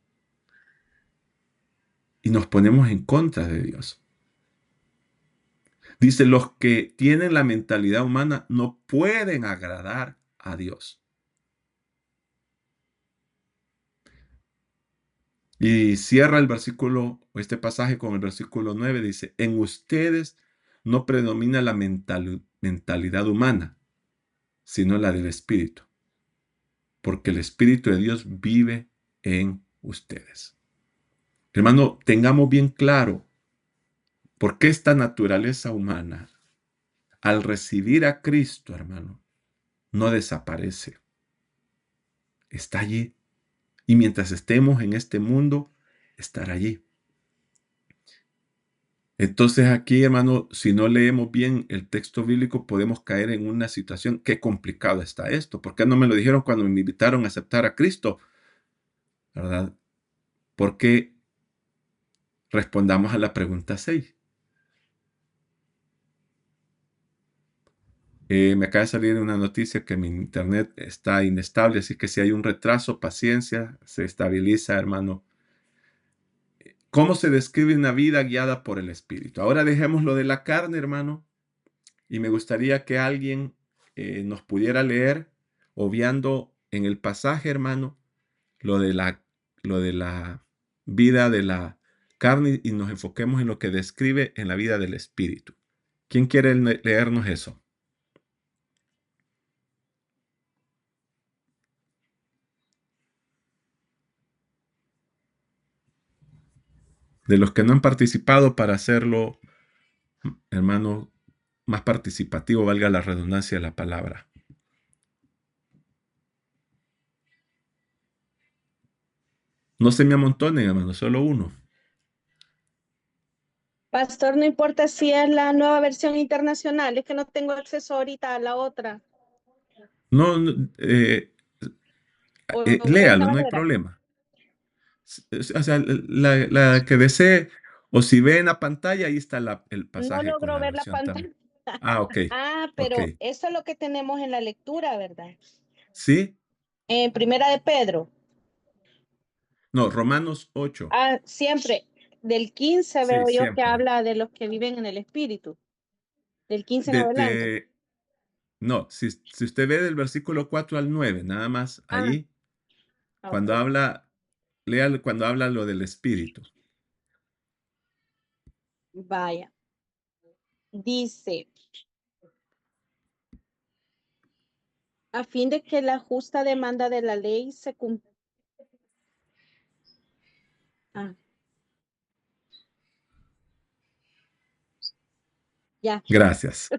Y nos ponemos en contra de Dios. Dice, los que tienen la mentalidad humana no pueden agradar a Dios. Y cierra el versículo, este pasaje con el versículo 9, dice, en ustedes no predomina la mentalidad humana, sino la del Espíritu, porque el Espíritu de Dios vive en ustedes. Hermano, tengamos bien claro por qué esta naturaleza humana, al recibir a Cristo, hermano, no desaparece. Está allí. Y mientras estemos en este mundo, estará allí. Entonces aquí, hermano, si no leemos bien el texto bíblico, podemos caer en una situación. Qué complicado está esto. ¿Por qué no me lo dijeron cuando me invitaron a aceptar a Cristo? ¿Verdad? Porque respondamos a la pregunta 6. Me acaba de salir una noticia que mi internet está inestable, así que si hay un retraso, paciencia, se estabiliza, hermano. ¿Cómo se describe una vida guiada por el Espíritu? Ahora dejemos lo de la carne, hermano, y me gustaría que alguien nos pudiera leer, obviando en el pasaje, hermano, lo de la vida de la carne y nos enfoquemos en lo que describe en la vida del Espíritu. ¿Quién quiere leernos eso? De los que no han participado, para hacerlo, hermano, más participativo, valga la redundancia de la palabra. No se me amontonen, hermano, solo uno. Pastor, no importa si es la nueva versión internacional, es que no tengo acceso ahorita a la otra. No, léalo, Esta no hay barrera. problema. O sea, la que desee, o si ve en la pantalla, ahí está el No pasaje con logro la ver la versión pantalla. también. Ah, ok. Pero Ok. eso es lo que tenemos en la lectura, ¿verdad? ¿Sí? En Primera de Pedro. No, Romanos 8. Siempre. Del 15 Sí, veo yo que siempre. habla de los que viven en el Espíritu. Del 15 en adelante. No, si usted ve del versículo 4 al 9, nada más ahí, cuando Ok. habla, léalo cuando habla lo del Espíritu. Vaya, dice, a fin de que la justa demanda de la ley se cumpla. Ya. Gracias.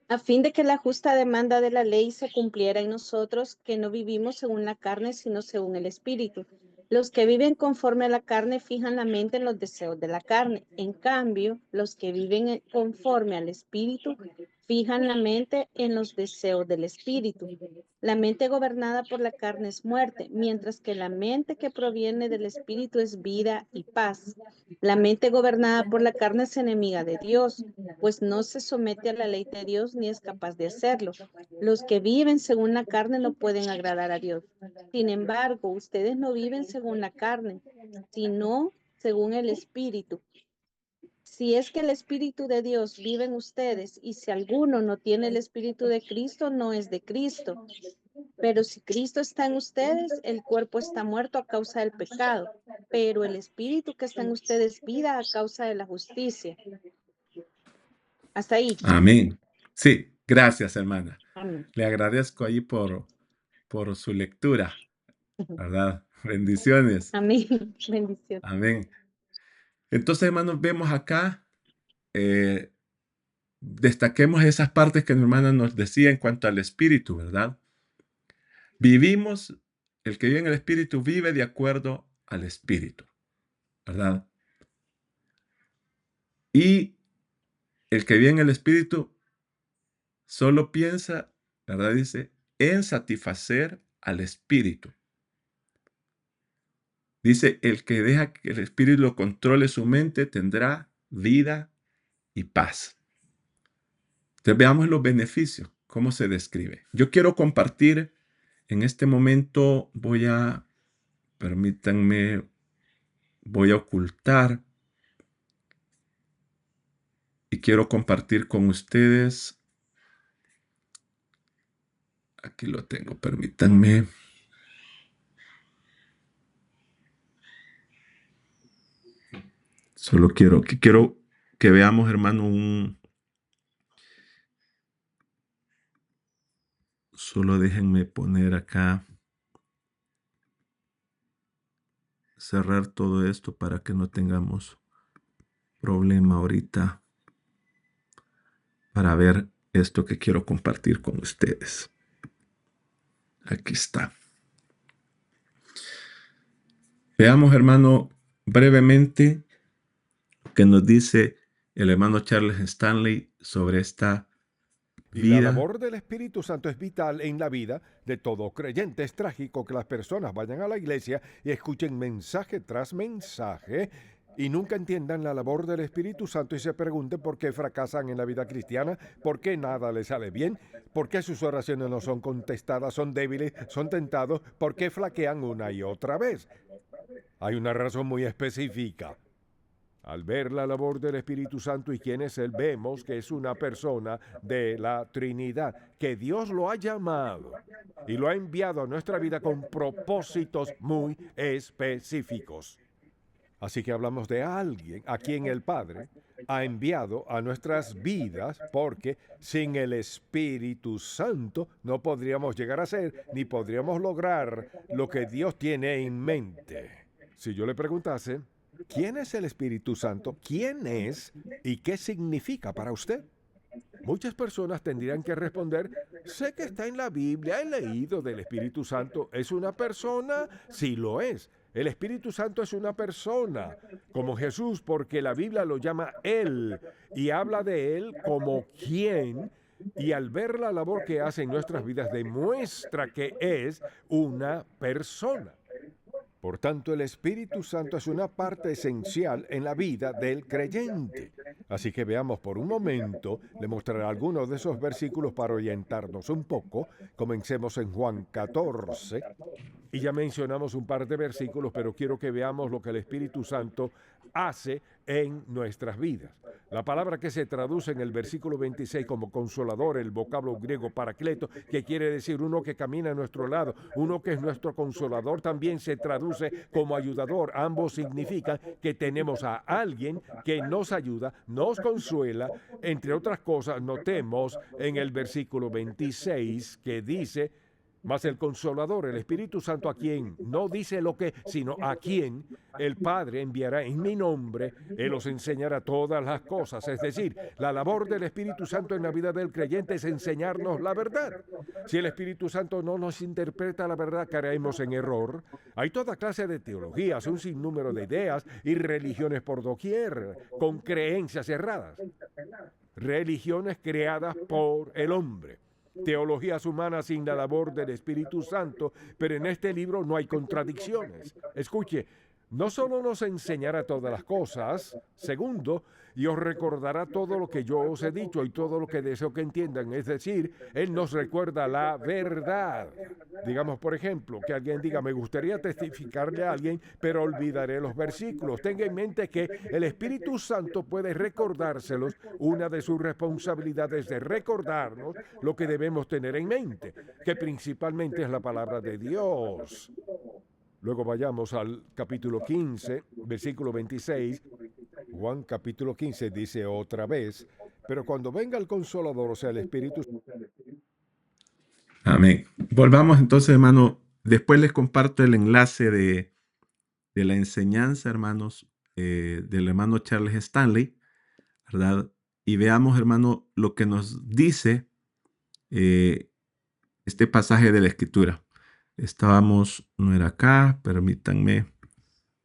A fin de que la justa demanda de la ley se cumpliera en nosotros, que no vivimos según la carne, sino según el Espíritu. Los que viven conforme a la carne fijan la mente en los deseos de la carne. En cambio, los que viven conforme al Espíritu fijan la mente en los deseos del Espíritu. La mente gobernada por la carne es muerte, mientras que la mente que proviene del Espíritu es vida y paz. La mente gobernada por la carne es enemiga de Dios, pues no se somete a la ley de Dios ni es capaz de hacerlo. Los que viven según la carne no pueden agradar a Dios. Sin embargo, ustedes no viven según la carne, sino según el Espíritu. Si es que el Espíritu de Dios vive en ustedes, y si alguno no tiene el Espíritu de Cristo, no es de Cristo. Pero si Cristo está en ustedes, el cuerpo está muerto a causa del pecado, pero el Espíritu que está en ustedes vida a causa de la justicia. Hasta ahí. Amén. Sí, gracias, hermana. Amén. Le agradezco ahí por su lectura, ¿verdad? Bendiciones. Amén. Bendición. Amén. Entonces, hermanos, vemos acá, destaquemos esas partes que mi hermana nos decía en cuanto al espíritu, ¿verdad? Vivimos, el que vive en el espíritu vive de acuerdo al espíritu, ¿verdad? Y el que vive en el espíritu solo piensa, ¿verdad? Dice, en satisfacer al espíritu. Dice, el que deja que el espíritu lo controle su mente tendrá vida y paz. Entonces veamos los beneficios, cómo se describe. Yo quiero compartir en este momento, permítanme, voy a ocultar y quiero compartir con ustedes. Aquí lo tengo, permítanme. Solo quiero que veamos, hermano, solo déjenme poner acá, cerrar todo esto para que no tengamos problema ahorita para ver esto que quiero compartir con ustedes. Aquí está. Veamos, hermano, brevemente que nos dice el hermano Charles Stanley sobre esta vida. Y la labor del Espíritu Santo es vital en la vida de todo creyente. Es trágico que las personas vayan a la iglesia y escuchen mensaje tras mensaje y nunca entiendan la labor del Espíritu Santo y se pregunten por qué fracasan en la vida cristiana, por qué nada les sale bien, por qué sus oraciones no son contestadas, son débiles, son tentados, por qué flaquean una y otra vez. Hay una razón muy específica. Al ver la labor del Espíritu Santo y quién es Él, vemos que es una persona de la Trinidad, que Dios lo ha llamado y lo ha enviado a nuestra vida con propósitos muy específicos. Así que hablamos de alguien a quien el Padre ha enviado a nuestras vidas, porque sin el Espíritu Santo no podríamos llegar a ser ni podríamos lograr lo que Dios tiene en mente. Si yo le preguntase, ¿quién es el Espíritu Santo? ¿Quién es y qué significa para usted? Muchas personas tendrían que responder, sé que está en la Biblia, he leído del Espíritu Santo. ¿Es una persona? Sí lo es. El Espíritu Santo es una persona, como Jesús, porque la Biblia lo llama Él y habla de Él como quien, y al ver la labor que hace en nuestras vidas demuestra que es una persona. Por tanto, el Espíritu Santo es una parte esencial en la vida del creyente. Así que veamos por un momento, le mostraré algunos de esos versículos para orientarnos un poco. Comencemos en Juan 14. Y ya mencionamos un par de versículos, pero quiero que veamos lo que el Espíritu Santo hace en nuestras vidas. La palabra que se traduce en el versículo 26 como consolador, el vocablo griego paracleto, que quiere decir uno que camina a nuestro lado, uno que es nuestro consolador, también se traduce como ayudador. Ambos significan que tenemos a alguien que nos ayuda, nos consuela. Entre otras cosas, notemos en el versículo 26 que dice: mas el Consolador, el Espíritu Santo, a quien no dice lo que, sino a quien el Padre enviará en mi nombre, Él os enseñará todas las cosas. Es decir, la labor del Espíritu Santo en la vida del creyente es enseñarnos la verdad. Si el Espíritu Santo no nos interpreta la verdad, caeremos en error. Hay toda clase de teologías, un sinnúmero de ideas y religiones por doquier, con creencias erradas. Religiones creadas por el hombre. Teologías humanas sin la labor del Espíritu Santo, pero en este libro no hay contradicciones. Escuche, no solo nos enseñará todas las cosas, segundo, y os recordará todo lo que yo os he dicho y todo lo que deseo que entiendan. Es decir, Él nos recuerda la verdad. Digamos, por ejemplo, que alguien diga: me gustaría testificarle a alguien, pero olvidaré los versículos. Tenga en mente que el Espíritu Santo puede recordárselos. Una de sus responsabilidades es recordarnos lo que debemos tener en mente, que principalmente es la palabra de Dios. Luego vayamos al capítulo 15, versículo 26. Juan capítulo 15 dice otra vez: pero cuando venga el Consolador, o sea, el Espíritu. Amén. Volvamos entonces, hermano. Después les comparto el enlace de la enseñanza, hermanos, del hermano Charles Stanley, ¿verdad? Y veamos, hermano, lo que nos dice este pasaje de la Escritura. Estábamos, no era acá, permítanme,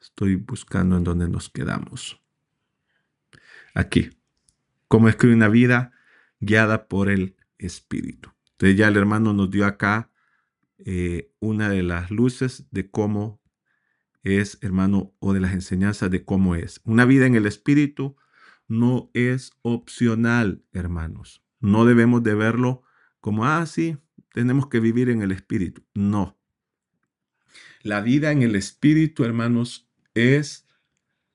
estoy buscando en dónde nos quedamos. Aquí. Cómo escribe una vida guiada por el Espíritu. Entonces ya el hermano nos dio acá una de las luces de cómo es, hermano, o de las enseñanzas de cómo es. Una vida en el Espíritu no es opcional, hermanos. No debemos de verlo como, sí, tenemos que vivir en el Espíritu. No. La vida en el Espíritu, hermanos, es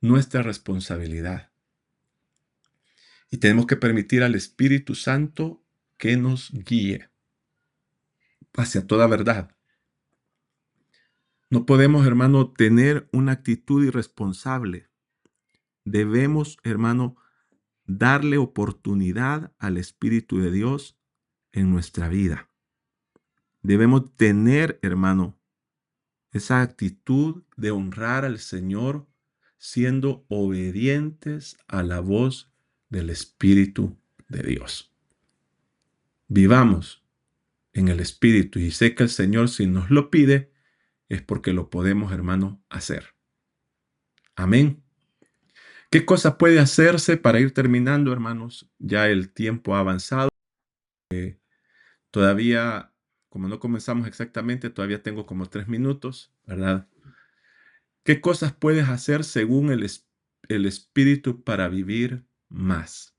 nuestra responsabilidad. Y tenemos que permitir al Espíritu Santo que nos guíe hacia toda verdad. No podemos, hermano, tener una actitud irresponsable. Debemos, hermano, darle oportunidad al Espíritu de Dios en nuestra vida. Debemos tener, hermano, esa actitud de honrar al Señor siendo obedientes a la voz del Espíritu de Dios. Vivamos en el Espíritu, y sé que el Señor, si nos lo pide, es porque lo podemos, hermano, hacer. Amén. ¿Qué cosa puede hacerse para ir terminando, hermanos? Ya el tiempo ha avanzado. Todavía, como no comenzamos exactamente, todavía tengo como 3 minutos, ¿verdad? ¿Qué cosas puedes hacer según el Espíritu para vivir más?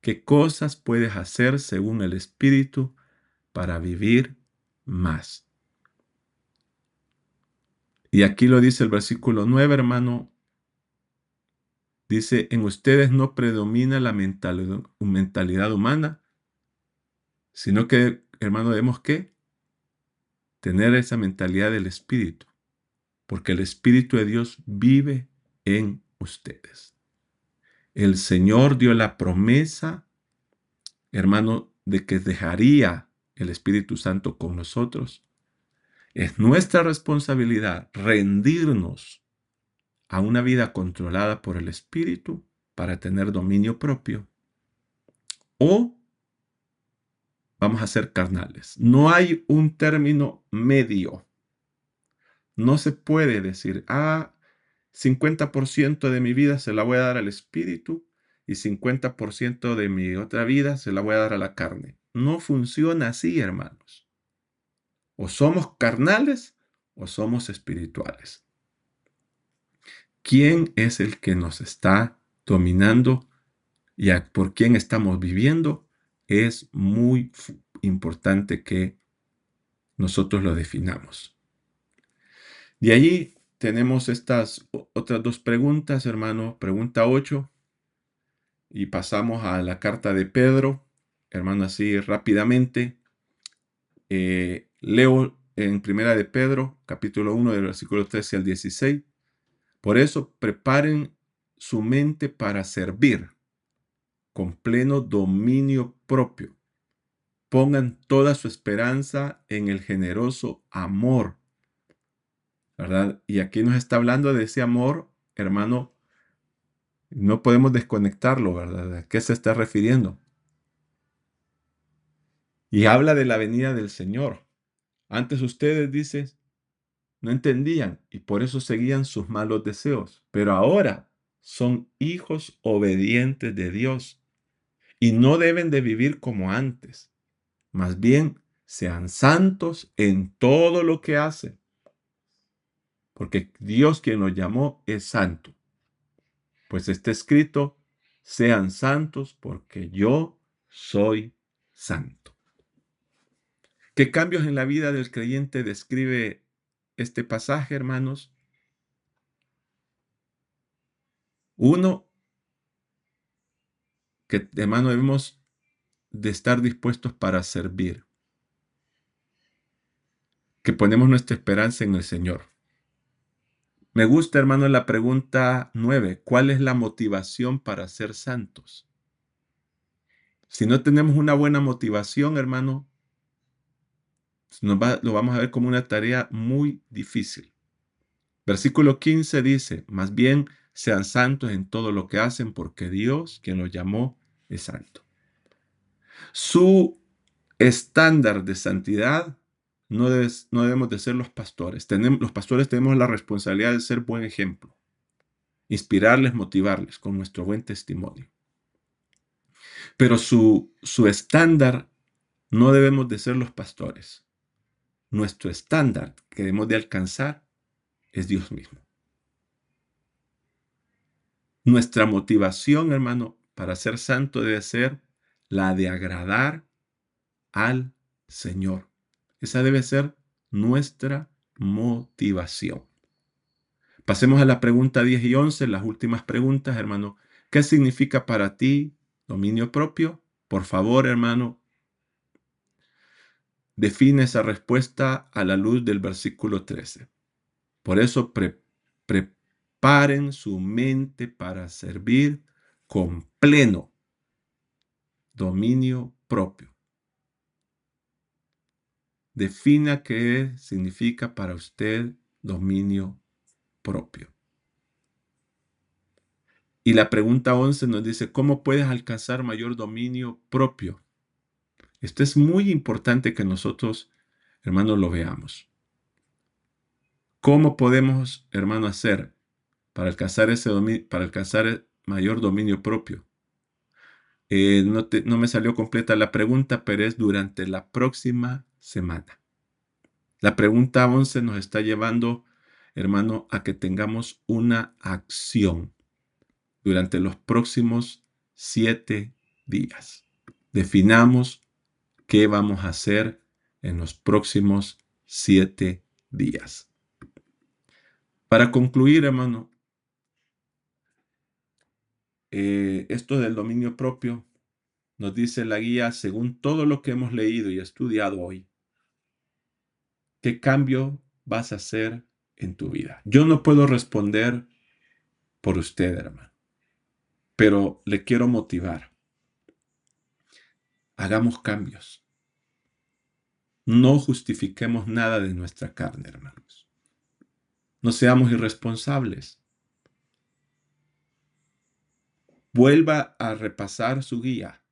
¿Qué cosas puedes hacer según el Espíritu para vivir más? Y aquí lo dice el versículo 9, hermano. Dice: en ustedes no predomina la mentalidad humana, sino que, hermano, debemos ¿qué? Tener esa mentalidad del Espíritu, porque el Espíritu de Dios vive en ustedes. El Señor dio la promesa, hermano, de que dejaría el Espíritu Santo con nosotros. Es nuestra responsabilidad rendirnos a una vida controlada por el Espíritu para tener dominio propio, o vamos a ser carnales. No hay un término medio. No se puede decir, 50% de mi vida se la voy a dar al Espíritu y 50% de mi otra vida se la voy a dar a la carne. No funciona así, hermanos. O somos carnales o somos espirituales. ¿Quién es el que nos está dominando y por quién estamos viviendo? Es muy importante que nosotros lo definamos. De allí tenemos estas otras dos preguntas, hermano. Pregunta 8. Y pasamos a la carta de Pedro, hermano, así rápidamente. Leo en Primera de Pedro, capítulo 1, del versículo 13 al 16. Por eso, preparen su mente para servir con pleno dominio propio. Pongan toda su esperanza en el generoso amor, ¿verdad? Y aquí nos está hablando de ese amor, hermano. No podemos desconectarlo, ¿verdad? ¿A qué se está refiriendo? Y habla de la venida del Señor. Antes ustedes, dice, no entendían y por eso seguían sus malos deseos. Pero ahora son hijos obedientes de Dios y no deben de vivir como antes. Más bien, sean santos en todo lo que hacen. Porque Dios, quien los llamó, es santo. Pues está escrito, sean santos porque yo soy santo. ¿Qué cambios en la vida del creyente describe este pasaje, hermanos? Uno, que hermano debemos de estar dispuestos para servir. Que ponemos nuestra esperanza en el Señor. Me gusta, hermano, la pregunta 9. ¿Cuál es la motivación para ser santos? Si no tenemos una buena motivación, hermano, lo vamos a ver como una tarea muy difícil. Versículo 15 dice, más bien sean santos en todo lo que hacen, porque Dios, quien los llamó, es santo. Su estándar de santidad no debemos de ser los pastores. Los pastores tenemos la responsabilidad de ser buen ejemplo, inspirarles, motivarles con nuestro buen testimonio. Pero su estándar no debemos de ser los pastores. Nuestro estándar que debemos de alcanzar es Dios mismo. Nuestra motivación, hermano, para ser santo debe ser la de agradar al Señor. Esa debe ser nuestra motivación. Pasemos a la pregunta 10 y 11, las últimas preguntas, hermano. ¿Qué significa para ti dominio propio? Por favor, hermano, define esa respuesta a la luz del versículo 13. Por eso, preparen su mente para servir con pleno dominio propio. Defina qué significa para usted dominio propio. Y la pregunta 11 nos dice, ¿cómo puedes alcanzar mayor dominio propio? Esto es muy importante que nosotros, hermanos, lo veamos. ¿Cómo podemos, hermano, hacer para alcanzar mayor dominio propio? No me salió completa la pregunta, pero es durante la próxima semana. La pregunta 11 nos está llevando, hermano, a que tengamos una acción durante los próximos 7 días. Definamos qué vamos a hacer en los próximos 7 días. Para concluir, hermano, esto del dominio propio nos dice la guía, según todo lo que hemos leído y estudiado hoy, ¿qué cambio vas a hacer en tu vida? Yo no puedo responder por usted, hermano, pero le quiero motivar. Hagamos cambios. No justifiquemos nada de nuestra carne, hermanos. No seamos irresponsables. Vuelva a repasar su guía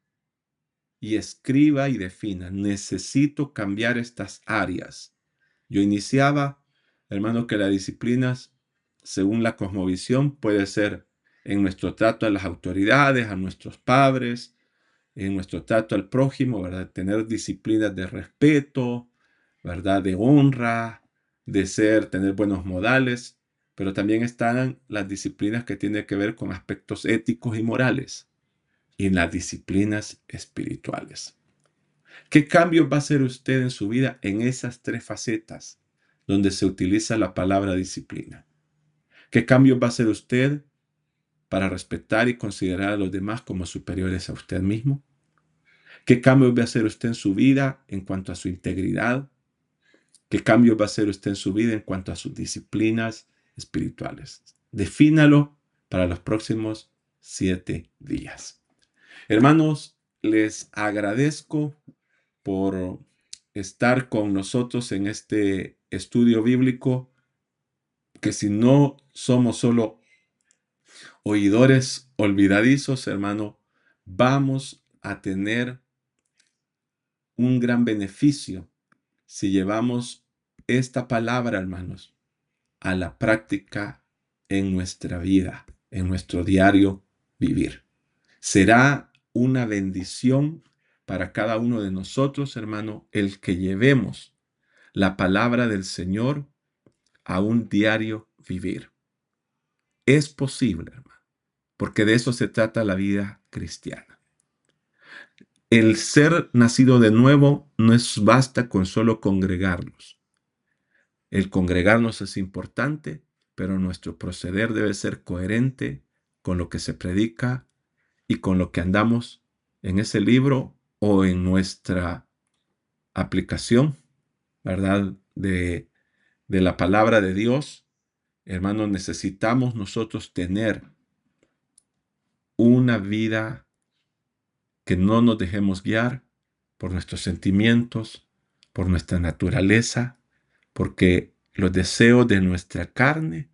y escriba y defina. Necesito cambiar estas áreas. Yo iniciaba, hermano, que las disciplinas, según la cosmovisión, puede ser en nuestro trato a las autoridades, a nuestros padres, en nuestro trato al prójimo, ¿verdad? Tener disciplinas de respeto, ¿verdad? De honra, tener buenos modales, pero también están las disciplinas que tienen que ver con aspectos éticos y morales y las disciplinas espirituales. ¿Qué cambios va a hacer usted en su vida en esas 3 facetas? donde se utiliza la palabra disciplina. ¿Qué cambios va a hacer usted para respetar y considerar a los demás como superiores a usted mismo? ¿Qué cambios va a hacer usted en su vida en cuanto a su integridad? ¿Qué cambios va a hacer usted en su vida en cuanto a sus disciplinas espirituales? Defínalo para los próximos 7 días. Hermanos, les agradezco por estar con nosotros en este estudio bíblico, que si no somos solo oidores olvidadizos, hermano, vamos a tener un gran beneficio si llevamos esta palabra, hermanos, a la práctica en nuestra vida, en nuestro diario vivir. Será una bendición para cada uno de nosotros, hermano, el que llevemos la palabra del Señor a un diario vivir. Es posible, hermano, porque de eso se trata la vida cristiana. El ser nacido de nuevo no es basta con solo congregarnos. El congregarnos es importante, pero nuestro proceder debe ser coherente con lo que se predica y con lo que andamos en ese libro o en nuestra aplicación, ¿verdad? De la palabra de Dios. Hermanos, necesitamos nosotros tener una vida que no nos dejemos guiar por nuestros sentimientos, por nuestra naturaleza, porque los deseos de nuestra carne,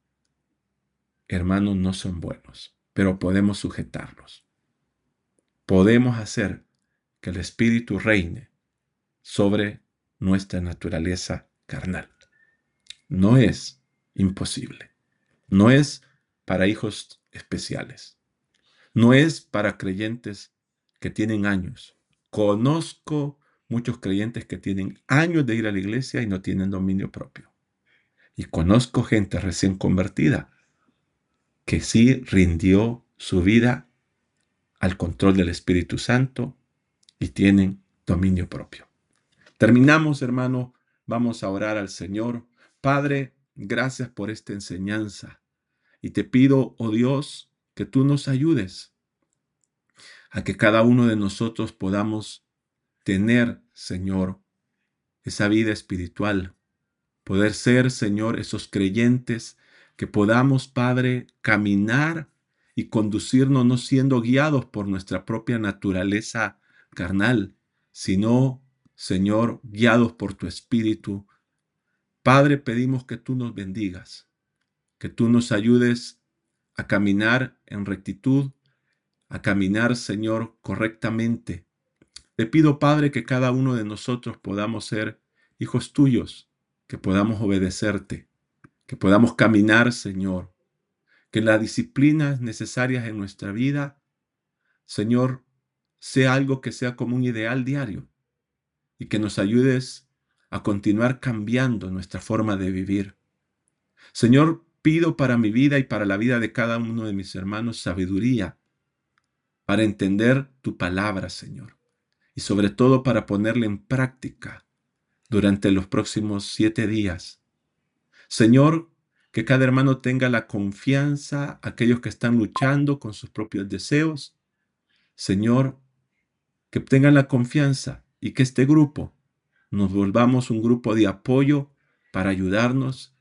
hermanos, no son buenos, pero podemos sujetarlos. Podemos hacer que el Espíritu reine sobre nuestra naturaleza carnal. No es imposible. No es para hijos especiales. No es para creyentes que tienen años. Conozco muchos creyentes que tienen años de ir a la iglesia y no tienen dominio propio. Y conozco gente recién convertida que sí rindió su vida al control del Espíritu Santo y tienen dominio propio. Terminamos, hermano. Vamos a orar al Señor. Padre, gracias por esta enseñanza. Y te pido, oh Dios, que tú nos ayudes a que cada uno de nosotros podamos tener, Señor, esa vida espiritual. Poder ser, Señor, esos creyentes que podamos, Padre, caminar y conducirnos no siendo guiados por nuestra propia naturaleza carnal, sino, Señor, guiados por tu Espíritu. Padre, pedimos que tú nos bendigas, que tú nos ayudes a caminar en rectitud, a caminar, Señor, correctamente. Te pido, Padre, que cada uno de nosotros podamos ser hijos tuyos, que podamos obedecerte, que podamos caminar, Señor, que las disciplinas necesarias en nuestra vida, Señor, sea algo que sea como un ideal diario y que nos ayudes a continuar cambiando nuestra forma de vivir. Señor, pido para mi vida y para la vida de cada uno de mis hermanos sabiduría para entender tu palabra, Señor, y sobre todo para ponerla en práctica durante los próximos 7 días. Señor, que cada hermano tenga la confianza, aquellos que están luchando con sus propios deseos. Señor, que tengan la confianza y que este grupo nos volvamos un grupo de apoyo para ayudarnos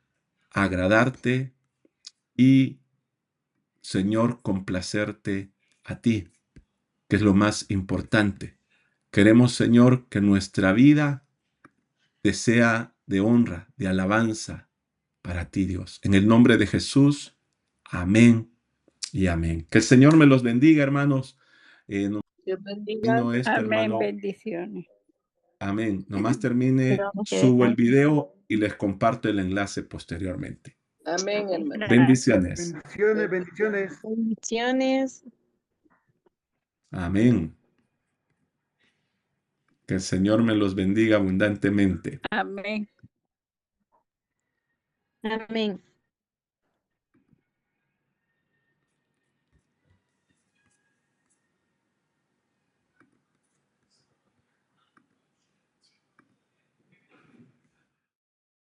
a agradarte y, Señor, complacerte a ti, que es lo más importante. Queremos, Señor, que nuestra vida te sea de honra, de alabanza para ti, Dios. En el nombre de Jesús, amén y amén. Que el Señor me los bendiga, hermanos. Dios bendiga. Termino esto, Amén, hermano. bendiciones. Amén. Nomás termine, Pero que subo el descanse. video y les comparto el enlace posteriormente. Amén, hermano. Bendiciones. Bendiciones, bendiciones. Bendiciones. Amén. Que el Señor me los bendiga abundantemente. Amén. Amén.